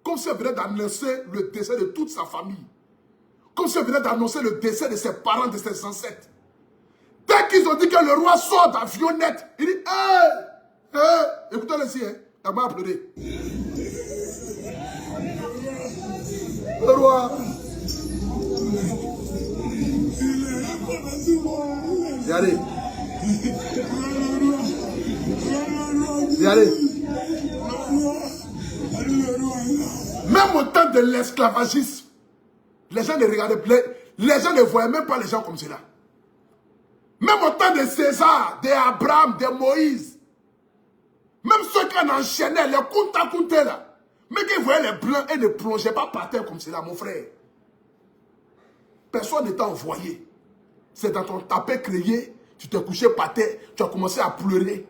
Speaker 3: Comme s'il venait d'annoncer le décès de toute sa famille. Comme s'il venait d'annoncer le décès de ses parents, de ses ancêtres. Dès qu'ils ont dit que le roi sort d'avionnette, il dit écoutez-le ici, hein. Il m'a pleuré. Le roi. Regardez. Regardez. Même au temps de l'esclavagisme, les gens ne regardaient plus, les gens ne voyaient même pas les gens comme cela. Même au temps de César, d'Abraham, de Moïse. Même ceux qui en enchaînaient, les Kunta là. Mais qui voyaient les blancs et ne plongeaient pas par terre comme cela, mon frère. Personne n'est envoyé. C'est dans ton tapé créé, tu t'es couché par terre, tu as commencé à pleurer.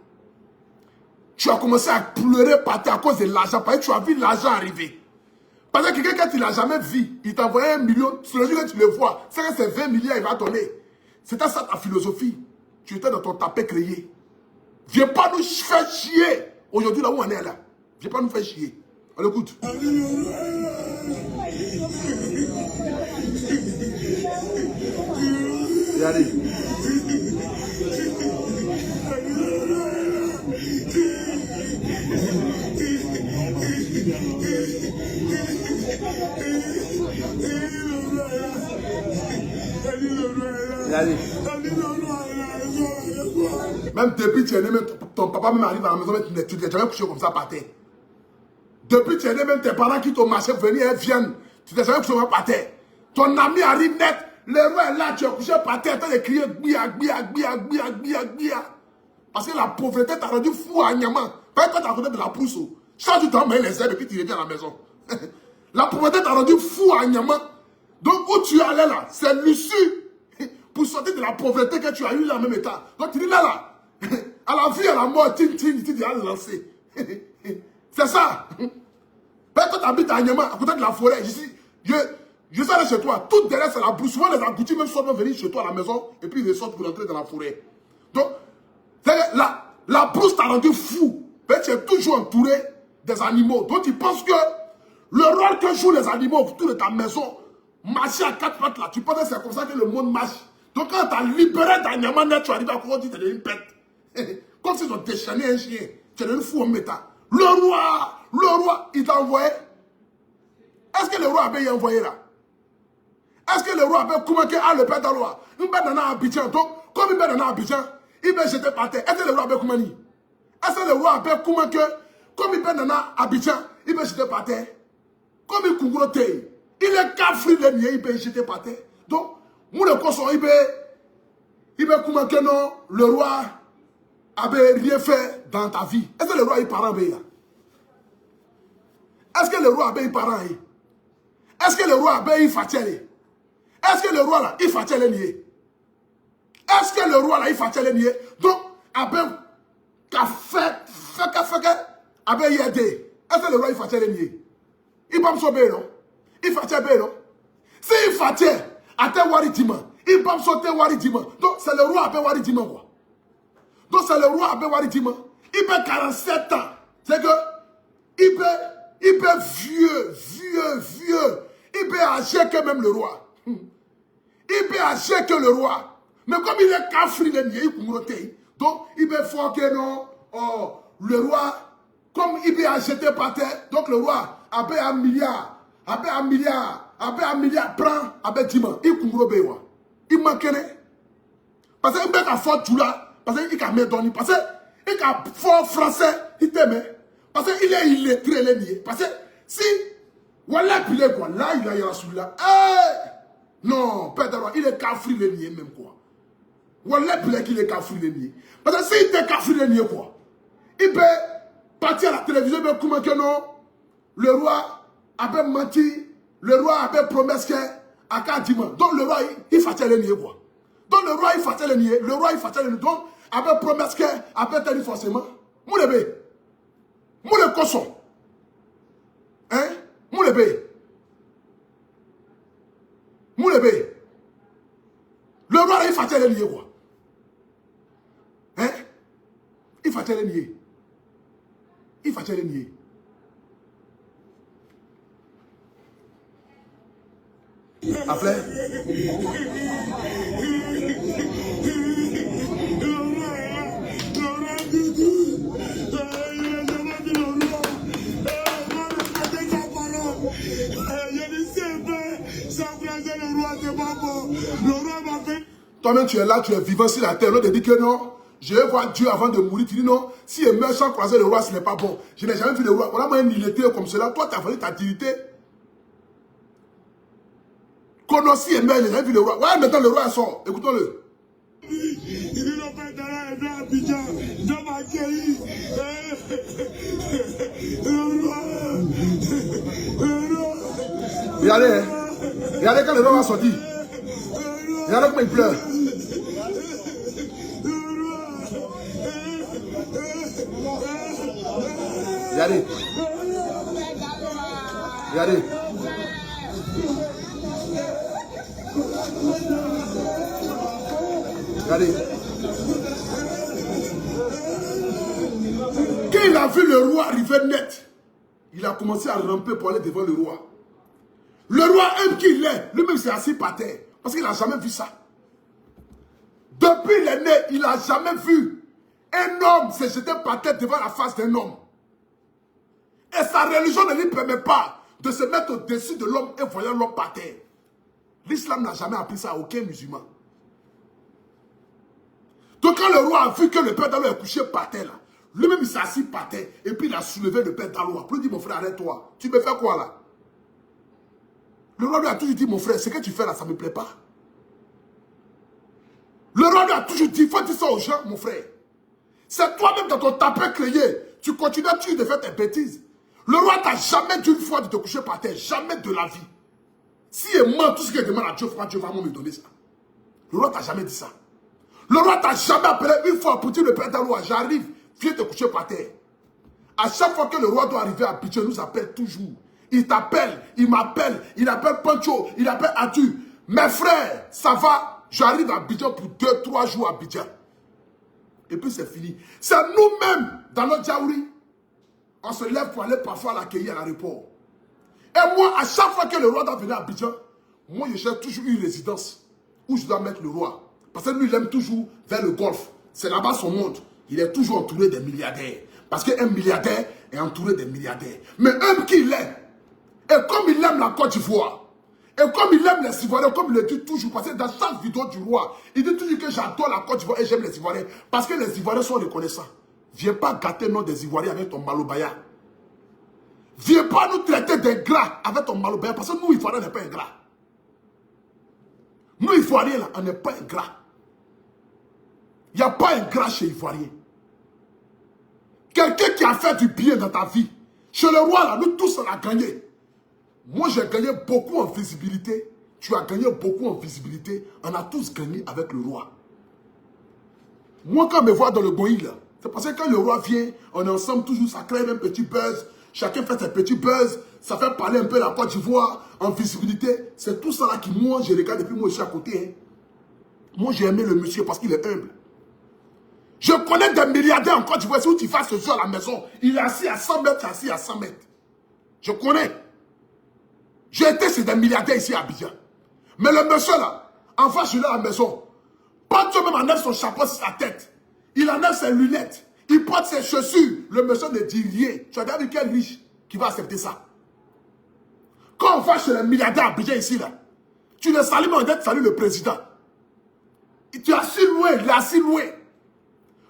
Speaker 3: Tu as commencé à pleurer par terre à cause de l'argent, parce que tu as vu l'argent arriver. Parce que quelqu'un qui ne l'a jamais vu, il t'a envoyé 1 million, sur le jour que tu le vois, c'est que c'est 20 milliards, il va donner. C'était ça ta philosophie. Tu étais dans ton tapé créé. Viens pas nous faire chier. Aujourd'hui, là où on est là. Viens pas nous faire chier. On écoute. Regardez. Même depuis tu es né, même ton papa même arrive à la maison, tu t'es jamais couché comme ça par terre. Depuis tu es né, même tes parents qui t'ont marché venir, viennent, tu t'es jamais couché comme ça par terre. Ton ami arrive net, le roi est là, tu es couché par terre, tu as crié gbia, gbia, gbia, gbia, gbia, gbia. Parce que la pauvreté t'a rendu fou à Niaman. Parce que quand tu as côté de la pousse, chaque jour tu as envoyé les aides et puis tu reviens à la maison. La pauvreté t'a rendu fou à Niaman. Donc où tu es allé là, c'est l'issue pour sortir de la pauvreté que tu as eu là en même état. Donc tu dis là, à la vie, à la mort, tu dis à lancer. C'est ça. Quand tu habites à Niaman, à côté de la forêt, je suis allé chez toi, tout derrière c'est la brousse. Souvent les agoutis même sortent venir chez toi à la maison et puis ils sortent pour rentrer dans la forêt. Donc, la brousse t'a rendu fou. Mais tu es toujours entouré des animaux. Donc tu penses que le rôle que jouent les animaux autour de ta maison, marcher à 4 pattes là, tu penses que c'est comme ça que le monde marche. Donc quand tu as libéré ta Niaman, tu arrives à quoi tu es devenu une pète. Comme s'ils ont déchaîné un chien. Tu es devenu fou en méta. Le roi, il t'a envoyé. Est-ce que le roi avait envoyé là? Est-ce que le roi avait commencé à le père de roi? Il va dans Abidjan. Donc, comme il va dans Abidjan, il va jeter par terre. Est-ce que le roi avait commencé? Est-ce que le roi avait commencé? Comme il va dans Abidjan, il va jeter par terre. Comme il couvre terre. Il est cafri le nier, il peut jeter par terre. Donc, mon le conseil, il va commencer non, le roi avait rien fait dans ta vie. Est-ce que le roi est parent? Est-ce que le roi avait parent? Est-ce que le roi avait eu fatigué? Est-ce que le roi là, il fâchait les niais? Est-ce que le roi là, il fâchait les niais? Donc, avec avait y aidé. Est-ce que le roi, il fâchait les niais? Il va me sauver, non? Il fâchait bien, non? Si il fâchait, à te wari diman, il va me sauter wari diman. Donc, c'est le roi avec wari diman, quoi. Donc, c'est le roi avec wari diman. Il peut 47 ans. C'est que, il peut vieux. Il peut agir que même le roi. Il peut agir que le roi. Mais comme il est cafri, donc il peut faire que non. Oh, le roi, comme il peut acheter par terre, donc le roi a payé 1 milliard. A payé 1 milliard, prend, a payé 10 mois. Il couvre bien. Il manque rien. Parce qu'il peut faire tout là. Parce qu'il a mis donné. Parce qu'il a fait français, il t'aime. Parce qu'il est illettré. Parce que si, voilà, puis quoi, là, il a eu celui-là. Non, père il est cafri le nier même quoi. Voilà plus qu'il est cafri le nier. Parce que s'il était cafri le nier quoi, il peut partir à la télévision, mais comment que non, le roi avait menti, le roi avait promis qu'à 4 dimanches. Donc le roi, il fâchait le nier quoi. Donc le roi, il fâchait le nier, donc avait promis qu'après tenir forcément, moulébé, moulé cochon, hein, moulébé. Moulébé. Le roi, il fâchait les nier, quoi. Hein? Il fâchait les nier. Il fâchait les nier. Après? Toi-même, tu es là, tu es vivant sur la terre. L'autre dit que non, je vais voir Dieu avant de mourir. Tu dis non, si il meurt sans croiser le roi, ce n'est pas bon. Je n'ai jamais vu le roi. Voilà, moi, un illettré comme cela. Toi, tu as fallu ta dignité. Connais si il meurt, il n'a jamais vu le roi. Ouais, maintenant le roi sort. Écoutons-le.
Speaker 2: Il n'a pas d'arrêt et bien Abidjan. Dans ma gueule.
Speaker 3: Regardez, regardez quand le roi va sortir. Regardez comment il pleure. Regardez. Regardez. Regardez. Quand il a vu le roi arriver net, il a commencé à ramper pour aller devant le roi. Le roi aime qu'il est. Lui-même s'est assis par terre. Parce qu'il n'a jamais vu ça. Depuis il est né, il n'a jamais vu un homme se jeter par terre devant la face d'un homme. Et sa religion ne lui permet pas de se mettre au-dessus de l'homme et voyant l'homme par terre. L'islam n'a jamais appris ça à aucun musulman. Donc quand le roi a vu que le père d'Allo est couché par terre, lui-même il s'est assis par terre et puis il a soulevé le père d'Allo. Puis il dit, mon frère, arrête-toi. Tu me fais quoi là? Le roi lui a toujours dit, mon frère, ce que tu fais là, ça ne me plaît pas. Le roi lui a toujours dit, il faut dire ça aux gens, mon frère. C'est toi-même dans ton tapin clayé. Tu continues de faire tes bêtises. Le roi t'a jamais dit une fois de te coucher par terre. Jamais de la vie. Si il ment tout ce qu'il demande à Dieu, Dieu va me donner ça. Le roi t'a jamais dit ça. Le roi t'a jamais appelé une fois pour dire le père d'Allo, j'arrive, viens te coucher par terre. À chaque fois que le roi doit arriver à Abidjan, il nous appelle toujours. Il t'appelle, il m'appelle, il appelle Pancho, il appelle Atu. Mes frères, ça va, j'arrive à Abidjan pour 2-3 jours à Abidjan. Et puis c'est fini. C'est nous-mêmes, dans notre Djaouri, on se lève pour aller parfois l'accueillir à l'aéroport. Et moi, à chaque fois que le roi doit venir à Abidjan, moi je cherche toujours une résidence où je dois mettre le roi. Parce que lui, il aime toujours vers le golfe. C'est là-bas son monde. Il est toujours entouré des milliardaires. Parce qu'un milliardaire est entouré des milliardaires. Mais homme qu'il est, et comme il aime la Côte d'Ivoire, et comme il aime les Ivoiriens, comme il le dit toujours, parce que dans chaque vidéo du roi, il dit toujours que j'adore la Côte d'Ivoire et j'aime les Ivoiriens. Parce que les Ivoiriens sont reconnaissants. Viens pas gâter le nom des Ivoiriens avec ton malobaya. Viens pas nous traiter d'ingrats avec ton malobaya, parce que nous, Ivoiriens, on n'est pas ingrats. Nous, Ivoiriens, là, on n'est pas ingrats. Il n'y a pas ingrat chez Ivoirien. Quelqu'un qui a fait du bien dans ta vie. Chez le roi, là, nous tous, on a gagné. Moi, j'ai gagné beaucoup en visibilité. Tu as gagné beaucoup en visibilité. On a tous gagné avec le roi. Moi, quand je me vois dans le goï, là, c'est parce que quand le roi vient, on est ensemble toujours, ça crée un petit buzz. Chacun fait ses petits buzz. Ça fait parler un peu la Côte d'Ivoire en visibilité. C'est tout ça là qui, moi, je regarde depuis moi, je suis à côté. Hein. Moi, j'ai aimé le monsieur parce qu'il est humble. Je connais des milliardaires en Côte d'Ivoire. Si tu fasses ce soir à la maison, il est assis à 100 mètres, assis à 100 mètres. Je connais. J'ai été chez des milliardaires ici à Abidjan. Mais le monsieur là, en face de la maison, pas même enlève son chapeau sur sa tête. Il enlève ses lunettes. Il porte ses chaussures. Le monsieur ne dit rien. Tu as regardé quel riche qui va accepter ça. Quand on va chez les milliardaires à Abidjan ici là, tu le salues, mais on dit salut le président. Tu es assis loin, il est assis loin.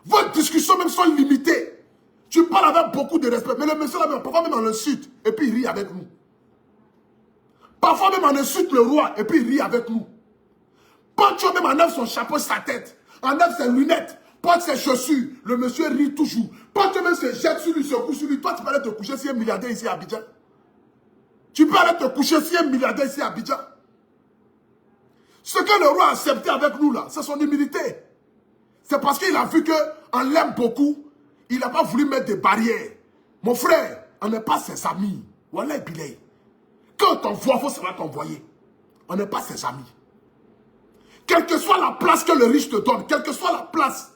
Speaker 3: Vos discussions même sont limitées. Tu parles avec beaucoup de respect. Mais le monsieur là, parfois même on l'insulte. Et puis il rit avec nous. Parfois même on insulte le roi. Et puis il rit avec nous. Pancho même enlève son chapeau sur sa tête. Enlève ses lunettes. Porte ses chaussures. Le monsieur rit toujours. Pancho même se jette sur lui, se couche sur lui. Toi tu peux aller te coucher si un milliardaire ici à Abidjan. Tu peux aller te coucher si un milliardaire ici à Abidjan. Ce que le roi a accepté avec nous là, c'est son humilité. C'est parce qu'il a vu qu'on l'aime beaucoup, il n'a pas voulu mettre des barrières. Mon frère, on n'est pas ses amis. Voilà, Bilay. Quand on t'envoie, il faut savoir t'envoyer. On n'est pas ses amis. Quelle que soit la place que le riche te donne, quelle que soit la place,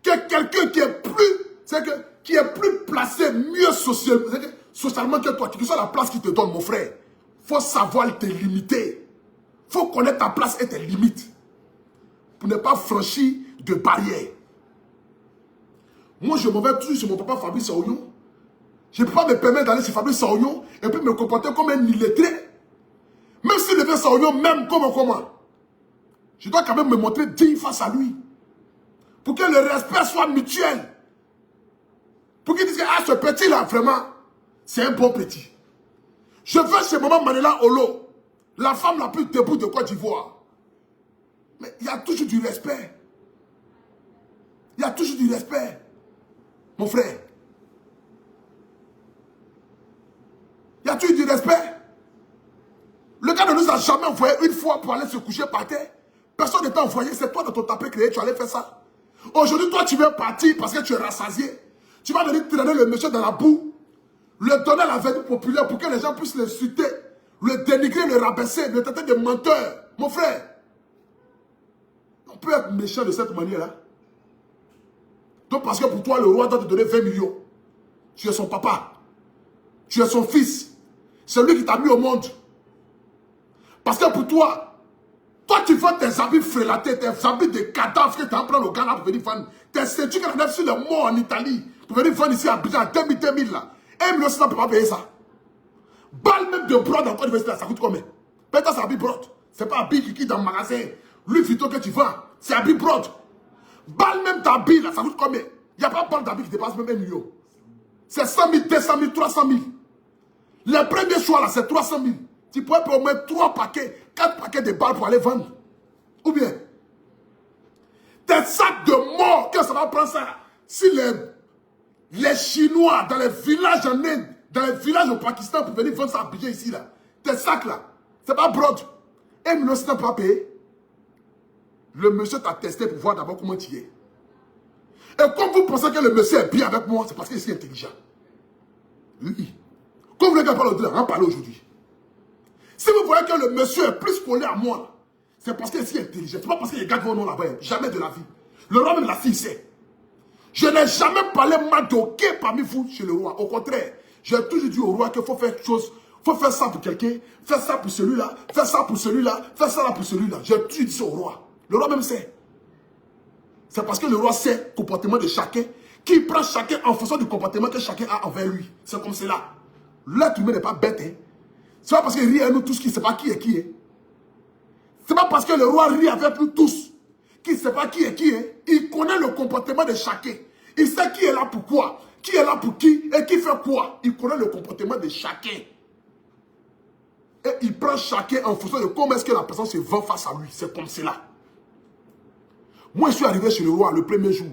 Speaker 3: que quelqu'un qui est plus placé, mieux socialement que toi, quelle que soit la place qu'il te donne, mon frère, il faut savoir te limiter. Il faut connaître ta place et tes limites. Pour ne pas franchir de barrières. Moi, je m'en vais toujours chez mon papa Fabrice Saoyon. Je ne peux pas me permettre d'aller chez Fabrice Saoyon et puis me comporter comme un illettré. Même s'il devient Saoyon, même comment. Je dois quand même me montrer digne face à lui. Pour que le respect soit mutuel. Pour qu'il dise que ce petit-là, vraiment, c'est un bon petit. Je vais chez maman Manela Olo, la femme la plus debout de Côte d'Ivoire. Mais il y a toujours du respect. Il y a toujours du respect. Mon frère. Il y a toujours du respect. Le gars ne nous a jamais envoyé une fois pour aller se coucher par terre. Personne ne t'a envoyé. C'est toi dans ton tapé créé. Tu allais faire ça. Aujourd'hui, toi, tu veux partir parce que tu es rassasié. Tu vas venir traîner le monsieur dans la boue. Le donner à la vertu populaire pour que les gens puissent l'insulter. Le dénigrer, le rabaisser, le traiter de menteur. Mon frère. On peut être méchant de cette manière-là. Donc parce que pour toi, le roi doit te donner 20 millions. Tu es son papa. Tu es son fils. C'est lui qui t'a mis au monde. Parce que pour toi, tu fais tes habits frélatés, tes habits de cadavres que tu apprends au Ghana pour venir vendre. Tes ceintures que tu as sur les morts en Italie pour venir vendre ici à Abidjan à 2000 là. 1 million, ça ne peut pas payer ça. Balle même de brode encore, ça coûte combien? Peut-être c'est habit brode. C'est pas habit qui dans le magasin. Lui, Vito que tu vends, c'est habit brode. Balle même d'habit là, ça coûte combien? Il n'y a pas balle d'habit qui dépasse même 1 million. C'est 100 000, 200 000, 300 000. Le premier choix là, c'est 300 000. Tu pourrais prendre au moins 3 paquets, 4 paquets de balles pour aller vendre. Ou bien, tes sacs de mort, que ça va prendre ça? Si les Chinois dans les villages en Inde, dans les villages au Pakistan pour venir vendre ça à Abidjan ici là, tes sacs là, c'est pas brode. 1 million, si tu n'as pas payé, le monsieur t'a testé pour voir d'abord comment tu es. Et comme vous pensez que le monsieur est bien avec moi, c'est parce qu'il est si intelligent. Oui. Comme vous voulez parler on va parler aujourd'hui. Si vous voyez que le monsieur est plus collé à moi, c'est parce qu'il est si intelligent. C'est pas parce qu'il garde vos noms là-bas. Jamais de la vie. Le roi même la fille sait. Je n'ai jamais parlé mal d'aucun parmi vous chez le roi. Au contraire, j'ai toujours dit au roi qu'il faut faire quelque chose. Il faut faire ça pour quelqu'un, faire ça pour celui-là, faire ça pour celui-là, faire ça là pour celui-là. J'ai toujours dit ça au roi. Le roi même sait. C'est parce que le roi sait le comportement de chacun, qu'il prend chacun en fonction du comportement que chacun a envers lui. C'est comme cela. L'être humain n'est pas bête. Hein? C'est pas parce qu'il rit à nous tous qu'il ne sait pas qui est qui est. C'est pas parce que le roi rit avec nous tous qu'il ne sait pas qui est qui est. Il connaît le comportement de chacun. Il sait qui est là pour quoi, qui est là pour qui et qui fait quoi. Il connaît le comportement de chacun. Et il prend chacun en fonction de comment est-ce que la personne se vend face à lui. C'est comme cela. Moi, je suis arrivé chez le roi le premier jour.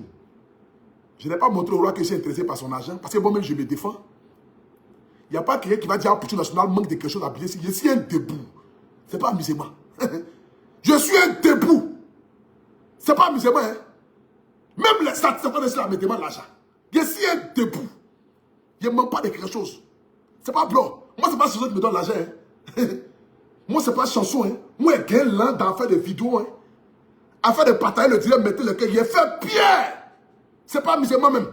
Speaker 3: Je n'ai pas montré au roi que je suis intéressé par son argent. Parce que moi-même, je me défends. Il n'y a pas quelqu'un qui va dire à Poutou National manque de quelque chose à payer. Je suis un debout. Ce n'est pas amusement. Je suis un debout. Ce n'est pas amusement. Hein? Même les satisfaits de cela me demandent l'argent. Je suis un debout. Je ne manque pas de quelque chose. Ce n'est pas blanc. Moi, ce n'est pas ce qui me donne l'argent. Hein? Moi, ce n'est pas chanson. Hein? Moi, je gagne l'an d'en faire des vidéos. Hein? Afin de partager le direct, mettez le cœur. J'ai fait pierre. Ce n'est pas amusement même.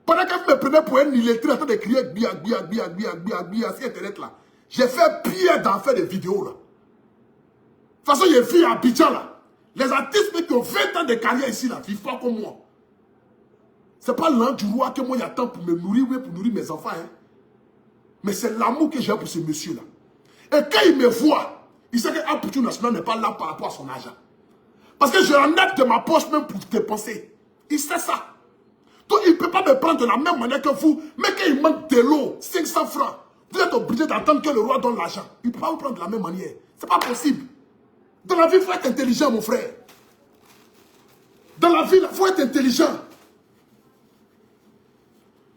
Speaker 3: Pendant que vous me prenez pour un illettré en train de crier bia sur Internet là, j'ai fait pire d'en faire des vidéos là. De toute façon, j'ai vu à Abidjan là. Les artistes qui ont 20 ans de carrière ici là, vivent pas comme moi. Ce n'est pas l'an du roi que moi j'attends pour me nourrir, oui, pour nourrir mes enfants. Hein. Mais c'est l'amour que j'ai pour ce monsieur là. Et quand il me voit, il sait que Poutou National n'est pas là par rapport à son argent. Parce que je l'enlève de ma poche même pour dépenser. Il sait ça. Donc il ne peut pas me prendre de la même manière que vous. Mais quand il manque de l'eau, 500 francs, vous êtes obligé d'attendre que le roi donne l'argent. Il ne peut pas vous prendre de la même manière. Ce n'est pas possible. Dans la vie, il faut être intelligent, mon frère. Dans la vie, il faut être intelligent.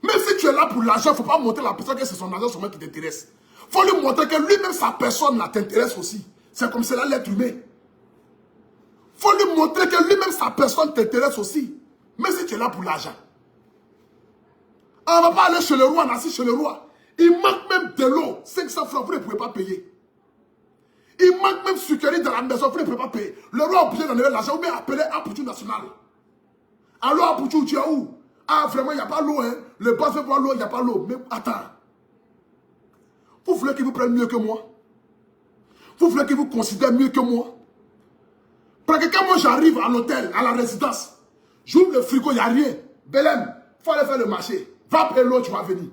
Speaker 3: Même si tu es là pour l'argent, il ne faut pas montrer à la personne que c'est son argent seulement qui t'intéresse. Il faut lui montrer que lui-même, sa personne, t'intéresse aussi. C'est comme cela l'être humain. Il faut lui montrer que lui-même, sa personne t'intéresse aussi. Même si tu es là pour l'argent. On ne va pas aller chez le roi, on assis chez le roi. Il manque même de l'eau. 500 francs, vous ne pouvez pas payer. Il manque même sucrerie dans la maison, vous ne pouvez pas payer. Le roi est obligé d'enlever l'argent ou bien appeler un Poutou National. Alors, Poutou, tu es où? Ah, vraiment, il n'y a pas l'eau. Hein? Le boss veut boire l'eau, il n'y a pas l'eau. Mais attends. Vous voulez qu'il vous prenne mieux que moi? Vous voulez qu'il vous considère mieux que moi? Parce que quand moi j'arrive à l'hôtel, à la résidence, j'ouvre le frigo, il n'y a rien. Belém, il faut aller faire le marché. Va payer l'eau, tu vas venir.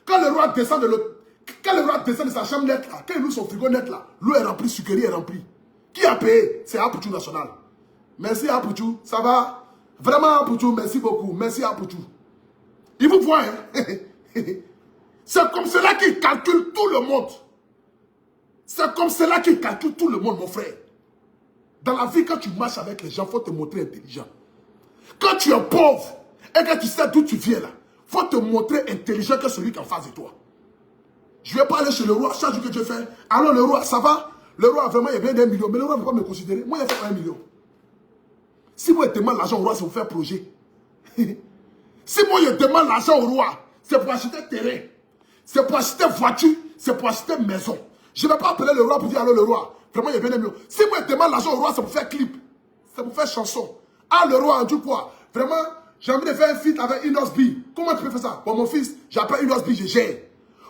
Speaker 3: Quand le roi descend de sa chambre net là, quand il ouvre son frigo net là, l'eau est remplie, sucrerie est remplie. Qui a payé? C'est Poutou National. Merci Poutou, ça va? Vraiment Poutou, merci beaucoup. Merci Poutou. Il vous voit, hein? C'est comme cela qu'il calcule tout le monde. C'est comme cela qu'il calcule tout le monde, mon frère. Dans la vie, quand tu marches avec les gens, il faut te montrer intelligent. Quand tu es pauvre et que tu sais d'où tu viens là, il faut te montrer intelligent que celui qui est en face de toi. Je vais pas aller chez le roi, chaque jour que je fais. Alors le roi, ça va? Le roi, vraiment, il y a bien 1 million. Mais le roi ne peut pas me considérer. Moi, il a fait 1 million. Si moi, je demande l'argent au roi, c'est pour faire projet. Si moi, je demande l'argent au roi, c'est pour acheter terrain. C'est pour acheter voiture. C'est pour acheter maison. Je ne vais pas appeler le roi pour dire, alors le roi, vraiment, il y a bien 1 million. Si moi, je demande l'argent au roi, c'est pour faire clip. C'est pour faire chanson. Ah, le roi, du quoi? Vraiment, j'ai envie de faire un feat avec Inosbi. Comment tu peux faire ça? Bon, mon fils, j'appelle Inosbi, je gère.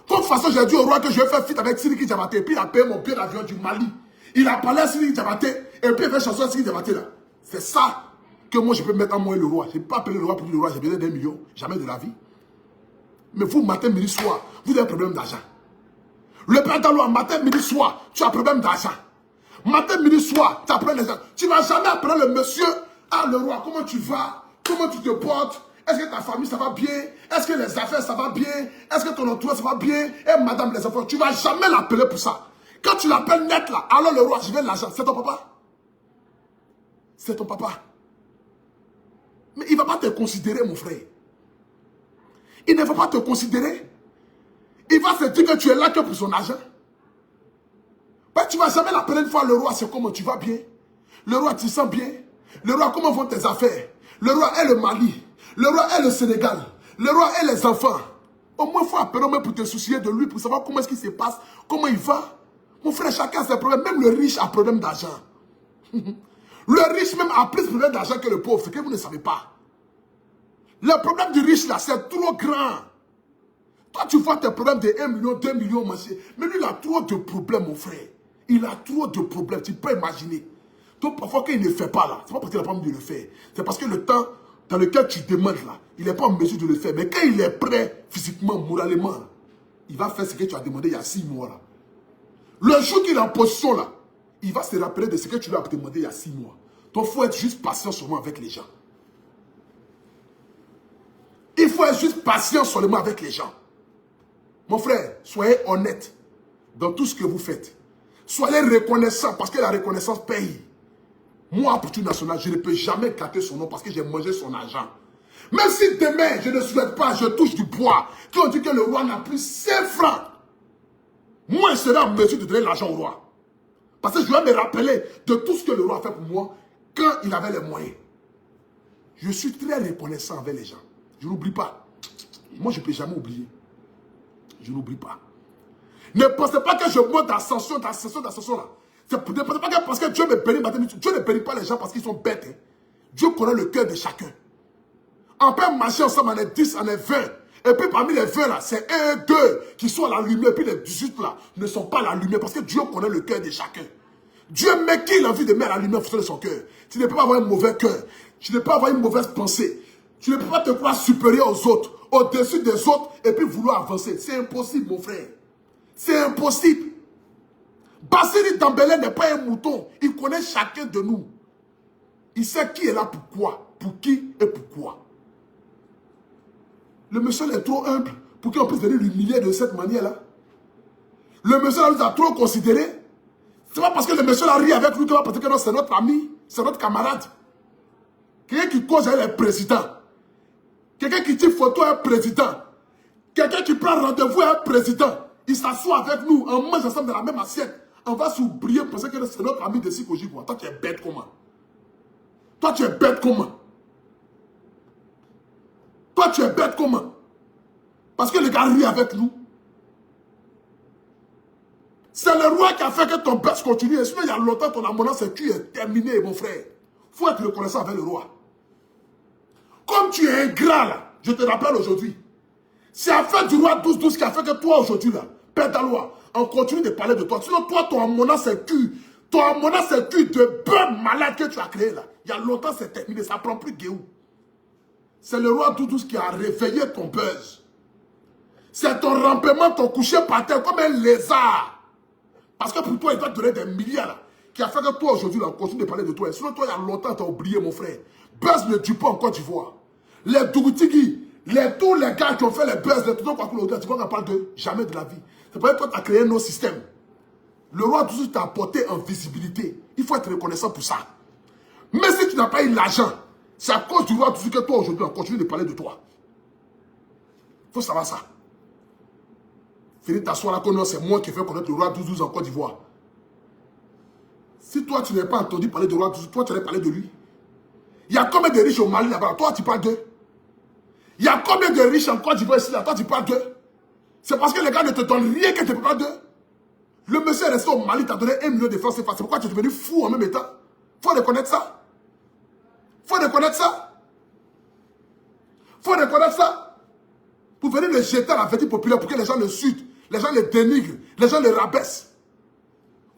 Speaker 3: De toute façon, j'ai dit au roi que je vais faire feat avec Sidiki Diabaté. Et puis, il a payé mon billet d'avion du Mali. Il a parlé à Sidiki Diabaté. Et puis, il fait chanson à Sidiki Diabaté là. C'est ça que moi, je peux mettre en moi le roi. Je ne peux pas appeler le roi pour dire le roi, j'ai besoin d'1 million. Jamais de la vie. Mais vous, matin, midi, soir, vous avez un problème d'argent. Le père d'Aloua, matin, midi, soir, tu as un problème d'argent. Matin, midi, soir, tu as un problème d'argent. Tu ne vas jamais appeler le monsieur. Ah, le roi, comment tu vas? Comment tu te portes? Est-ce que ta famille, ça va bien? Est-ce que les affaires, ça va bien? Est-ce que ton entourage, ça va bien? Et madame, les enfants, tu ne vas jamais l'appeler pour ça. Quand tu l'appelles net là, alors le roi, je veux l'argent. C'est ton papa. C'est ton papa. Mais il ne va pas te considérer, mon frère. Il ne va pas te considérer. Il va se dire que tu es là que pour son argent. Ben, tu ne vas jamais l'appeler une fois le roi, c'est comment tu vas bien? Le roi, tu sens bien? Le roi, comment vont tes affaires? Le roi est le Mali. Le roi est le Sénégal. Le roi est les enfants. Au moins, il faut appeler même pour te soucier de lui, pour savoir comment est-ce qu'il se passe, comment il va. Mon frère, chacun a ses problèmes. Même le riche a problème d'argent. Le riche même a plus de problème d'argent que le pauvre. C'est que vous ne savez pas. Le problème du riche là, c'est trop grand. Toi, tu vois tes problèmes de 1 million, 2 millions, monsieur. Mais lui, il a trop de problèmes, mon frère. Il a trop de problèmes. Tu peux imaginer. Donc, parfois, quand il ne fait pas là, c'est pas parce qu'il n'a pas envie de le faire. C'est parce que le temps dans lequel tu demandes là, il n'est pas en mesure de le faire. Mais quand il est prêt, physiquement, moralement, il va faire ce que tu as demandé il y a 6 mois là. Le jour qu'il est en position là, il va se rappeler de ce que tu lui as demandé il y a 6 mois. Donc, il faut être juste patient seulement avec les gens. Il faut être juste patient seulement avec les gens. Mon frère, soyez honnête dans tout ce que vous faites. Soyez reconnaissant parce que la reconnaissance paye. Moi, pour tout national, je ne peux jamais gâter son nom parce que j'ai mangé son argent. Même si demain, je ne souhaite pas, je touche du bois, quand on dit que le roi n'a plus 5 francs, moi, je serai en mesure de donner l'argent au roi. Parce que je vais me rappeler de tout ce que le roi a fait pour moi quand il avait les moyens. Je suis très reconnaissant envers les gens. Je n'oublie pas. Moi, je ne peux jamais oublier. Je n'oublie pas. Ne pensez pas que je monte d'ascension là. Ne pensez pas que parce que Dieu me bénit, Dieu ne bénit pas les gens parce qu'ils sont bêtes. Hein. Dieu connaît le cœur de chacun. On peut marcher ensemble, on est 10, on est 20. Et puis parmi les 20 là, c'est 1, 2 qui sont à la lumière. Et puis les 18 là ne sont pas à la lumière parce que Dieu connaît le cœur de chacun. Dieu met qui il a envie de mettre à la lumière de son cœur. Tu ne peux pas avoir un mauvais cœur. Tu ne peux pas avoir une mauvaise pensée. Tu ne peux pas te croire supérieur aux autres, au-dessus des autres, et puis vouloir avancer. C'est impossible, mon frère. C'est impossible. Bassiri Dembélé n'est pas un mouton. Il connaît chacun de nous. Il sait qui est là pour quoi, pour qui et pourquoi. Le monsieur est trop humble pour qu'on puisse venir l'humilier de cette manière-là. Le monsieur nous a trop considéré. C'est pas parce que le monsieur a ri avec nous que parce que c'est notre ami, c'est notre camarade. Quelqu'un qui cause avec le président. Quelqu'un qui tire photo à un président. Quelqu'un qui prend rendez-vous à un président. Il s'assoit avec nous, on mange ensemble dans la même assiette. On va s'oublier parce que c'est notre ami de Sikoji. Toi, tu es bête comment? Toi, tu es bête comment? Toi, tu es bête comment? Parce que le gars rit avec nous. C'est le roi qui a fait que ton buzz continue. Et sinon, il y a longtemps, ton amour, c'est tu es terminé, mon frère. Il faut être reconnaissant avec le roi. Comme tu es ingrat là, je te rappelle aujourd'hui. C'est la fête du roi 12-12 qui a fait que toi aujourd'hui là, Père d'Aloua, on continue de parler de toi. Sinon toi, ton amona c'est cul. Ton amona c'est cul de bœuf malade que tu as créé là. Il y a longtemps c'est terminé, ça prend plus Guéou. C'est le roi 12-12 qui a réveillé ton buzz. C'est ton rampement, ton coucher par terre comme un lézard. Parce que pour toi, il doit te donner des milliards là. Qui a fait que toi aujourd'hui là, on continue de parler de toi. Et sinon toi, il y a longtemps, tu as oublié mon frère. Buzz ne tue pas en Côte d'Ivoire. Les Dougoutigui, tous les gars qui ont fait les buzz, les Toutons Kwakoulou, tu vois qu'on parle de jamais de la vie. C'est parce que toi, tu as créé un autre système. Le roi tout t'a apporté en visibilité. Il faut être reconnaissant pour ça. Mais si tu n'as pas eu l'argent, C'est à cause du roi tout que toi aujourd'hui on continue de parler de toi. Il faut savoir ça. Finis t'asseoir là qu'on c'est moi qui fais connaître le roi 12 en Côte d'Ivoire. Si toi tu n'as pas entendu parler de roi 12, toi tu allais parler de lui. Il y a combien de riches au Mali là-bas? Toi tu parles d'eux. Il y a combien de riches en Côte d'Ivoire ici là? Toi tu parles d'eux. C'est parce que les gars ne te donnent rien que tu ne peux pas d'eux. Le monsieur est resté au Mali, t'a donné 1 million de francs CFA. C'est pourquoi tu es devenu fou en même temps. Faut reconnaître ça. Faut reconnaître ça. Faut reconnaître ça. Pour venir le jeter à la vertu populaire pour que les gens le suivent, les gens le dénigrent, les gens le rabaissent.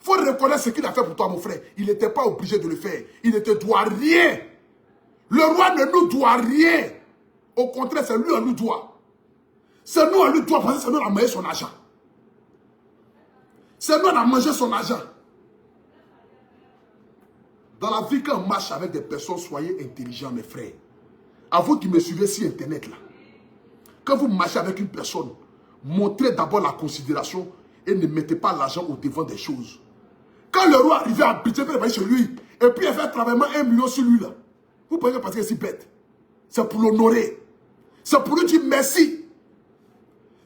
Speaker 3: Faut reconnaître ce qu'il a fait pour toi, mon frère. Il n'était pas obligé de le faire. Il ne te doit rien. Le roi ne nous doit rien. Au contraire, c'est lui on nous doit. C'est nous on lui doit parce que c'est nous on a mangé son argent. C'est nous on a mangé son argent. Dans la vie, quand on marche avec des personnes, soyez intelligents, mes frères. À vous qui me suivez sur Internet, là. Quand vous marchez avec une personne, montrez d'abord la considération et ne mettez pas l'argent au devant des choses. Quand le roi arrivait à habiter chez lui, et puis il fait travailler 1 million sur lui, là, vous pensez parce qu'il est si bête. C'est pour l'honorer. C'est pour lui dire merci.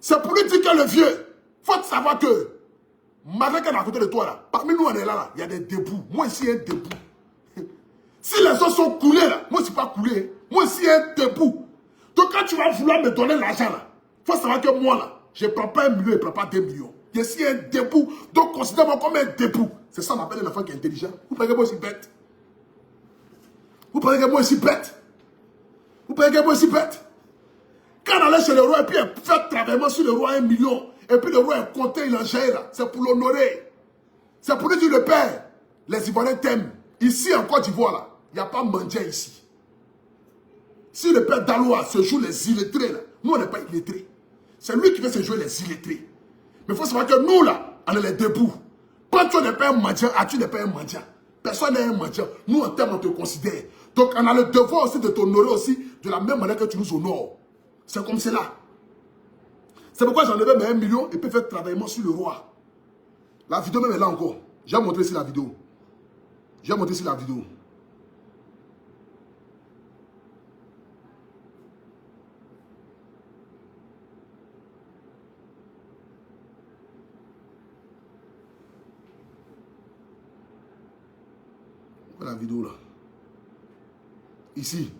Speaker 3: C'est pour lui dire que le vieux, il faut savoir que, malgré qu'elle est à côté de toi, là, parmi nous, on est là, il y a des débouts. Moi, ici, il y a un debout. Si les autres sont coulés, là, moi, je ne suis pas coulé. Moi, ici, il y a un debout. Donc, quand tu vas vouloir me donner l'argent, là, il faut savoir que moi, là, je ne prends pas 1 million, je ne prends pas 2 millions. Je suis un debout. Donc, considère-moi comme un debout. C'est ça, on appelle un enfant qui est intelligent. Vous pensez que moi, je suis bête? Vous pensez que moi, je suis bête? Vous pensez que moi, je suis bête? Quand on allait chez le roi, et puis il fait travailler sur le roi 1 million, et puis le roi est compté, il en gère, là. C'est pour l'honorer. C'est pour lui dire le père. Les Ivoiriens t'aiment. Ici, en Côte d'Ivoire, là, il n'y a pas mendiant ici. Si le père Daloa se joue les illettrés, là, nous, on n'est pas illettrés. C'est lui qui veut se jouer les illettrés. Mais il faut savoir que nous, là, on est les debout. Quand tu n'es pas un mendiant, tu n'es pas un mendiant. Personne n'est un mendiant. Nous, en termes, on te considère. Donc, on a le devoir aussi de t'honorer aussi de la même manière que tu nous honores. C'est comme cela. C'est pourquoi j'ai enlevé mes 1 million et puis fait travailler sur le roi. La vidéo même est là encore. J'ai montré ici la vidéo. J'ai montré ici la vidéo. La vidéo là. Ici.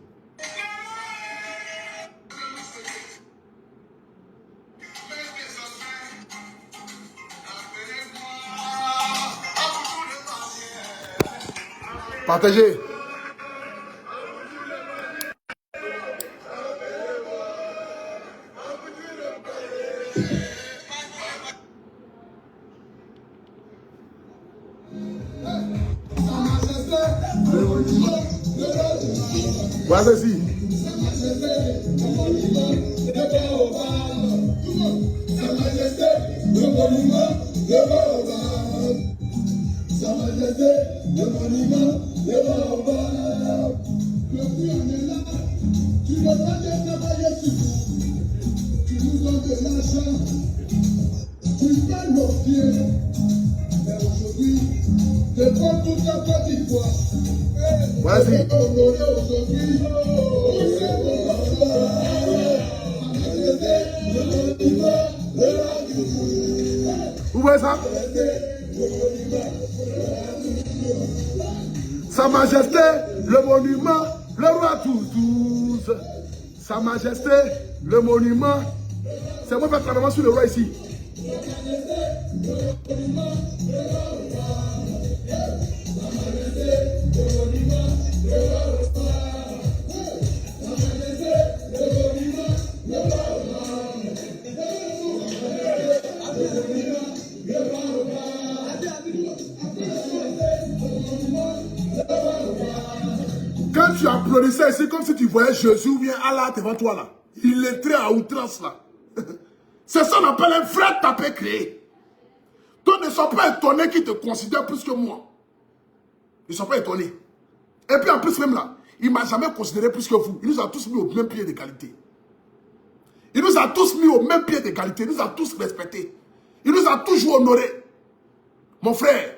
Speaker 3: Partagez. Voilà ceci. Vas-y. Vous voyez ça? Sa Majesté, le monument, le roi tous. Sa Majesté, le monument. C'est moi qui vais travailler sur le roi ici. Quand tu applaudissais, c'est comme si tu voyais Jésus ou bien Allah devant toi là. Il est très à outrance là. C'est ça qu'on appelle un vrai tapé créé. Toi ne sois pas étonné qu'ils te considèrent plus que moi. Ils ne sont pas étonnés. Et puis en plus même là, il ne m'a jamais considéré plus que vous. Il nous a tous mis au même pied d'égalité. Il nous a tous mis au même pied d'égalité. Il nous a tous respectés. Il nous a toujours honorés. Mon frère,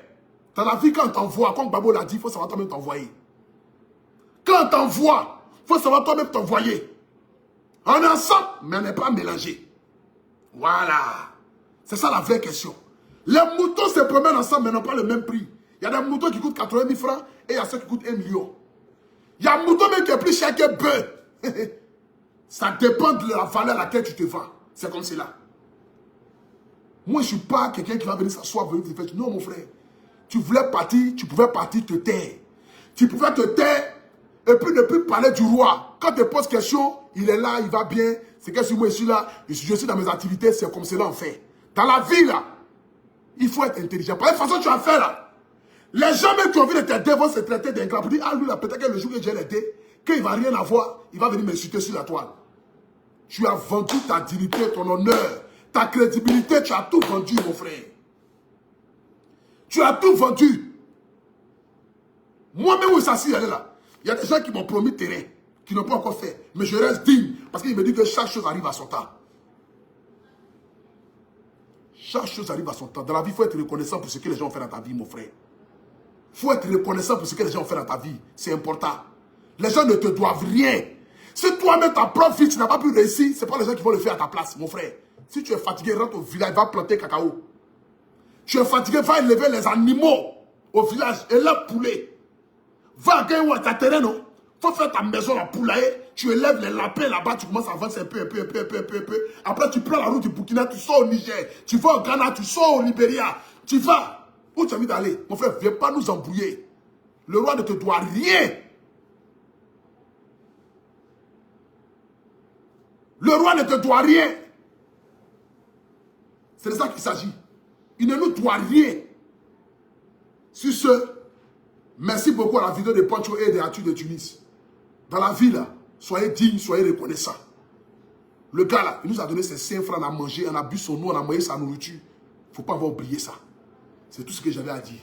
Speaker 3: dans la vie, quand on t'envoie, comme Babo l'a dit, il faut savoir toi-même t'envoyer. Quand on t'envoie, faut savoir toi-même t'envoyer. On est ensemble, mais on n'est pas mélangés. Voilà. C'est ça la vraie question. Les moutons se promènent ensemble, mais n'ont pas le même prix. Il y a des moutons qui coûtent 80 000 francs et il y a ceux qui coûtent 1 million. Il y a un mouton même qui est plus cher que bœuf. Ça dépend de la valeur à laquelle tu te vends. C'est comme cela. Moi, je ne suis pas quelqu'un qui va venir s'asseoir, venir te faire. Non, mon frère. Tu voulais partir, tu pouvais partir te taire. Tu pouvais te taire et puis ne plus parler du roi. Quand tu te poses question, il est là, il va bien. C'est que si moi je suis là, je suis dans mes activités, c'est comme cela on fait. Dans la vie là, il faut être intelligent. Par la façon que tu as fait là, les gens même qui ont envie de t'aider vont se traiter d'ingrat pour dire, ah lui là, peut-être que le jour que j'ai l'aidé, qu'il ne va rien avoir, il va venir m'insulter sur la toile. Tu as vendu ta dignité, ton honneur, ta crédibilité, tu as tout vendu, mon frère. Tu as tout vendu. Moi-même, où ça s'y allait là, il y a des gens qui m'ont promis terrain, qui n'ont pas encore fait. Mais je reste digne, parce qu'il me dit que chaque chose arrive à son temps. Chaque chose arrive à son temps. Dans la vie, il faut être reconnaissant pour ce que les gens ont fait dans ta vie, mon frère. Il faut être reconnaissant pour ce que les gens ont fait dans ta vie. C'est important. Les gens ne te doivent rien. Si toi-même, ta propre vie, tu n'as pas pu réussir, ce n'est pas les gens qui vont le faire à ta place, mon frère. Si tu es fatigué, rentre au village, va planter cacao. Tu es fatigué, va élever les animaux au village, élève poulet. Va à gagner ta terrain, non? Faut faire ta maison, la poulailler. Tu élèves les lapins là-bas, tu commences à avancer un peu. Après, tu prends la route du Burkina, tu sors au Niger. Tu vas au Ghana, tu sors au Libéria. Tu vas. Où tu as envie d'aller? Mon frère, viens pas nous embrouiller. Le roi ne te doit rien. Le roi ne te doit rien. C'est de ça qu'il s'agit. Il ne nous doit rien. Sur ce, merci beaucoup à la vidéo de Pancho et de Arthur de Tunis. Dans la vie, là, soyez dignes, soyez reconnaissants. Le gars, là, il nous a donné ses 5 francs, on a mangé, on a bu son eau, on a mangé sa nourriture. Il ne faut pas avoir oublié ça. C'est tout ce que j'avais à dire.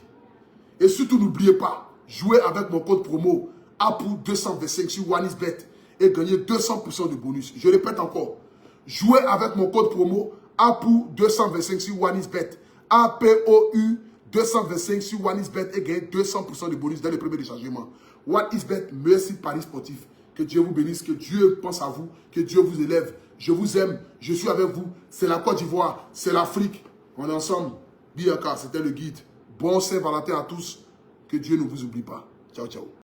Speaker 3: Et surtout, n'oubliez pas, jouez avec mon code promo APOU225 sur OneXBet et gagnez 200% de bonus. Je répète encore, jouez avec mon code promo APOU225 sur OneXBet. APOU225 sur OneXBet et gagnez 200% de bonus dans les premiers déchargements. OneXBet, merci Paris Sportif. Que Dieu vous bénisse, que Dieu pense à vous, que Dieu vous élève. Je vous aime, je suis avec vous. C'est la Côte d'Ivoire, c'est l'Afrique. On est ensemble. Biaka, c'était le guide. Bon Saint-Valentin à tous. Que Dieu ne vous oublie pas. Ciao, ciao.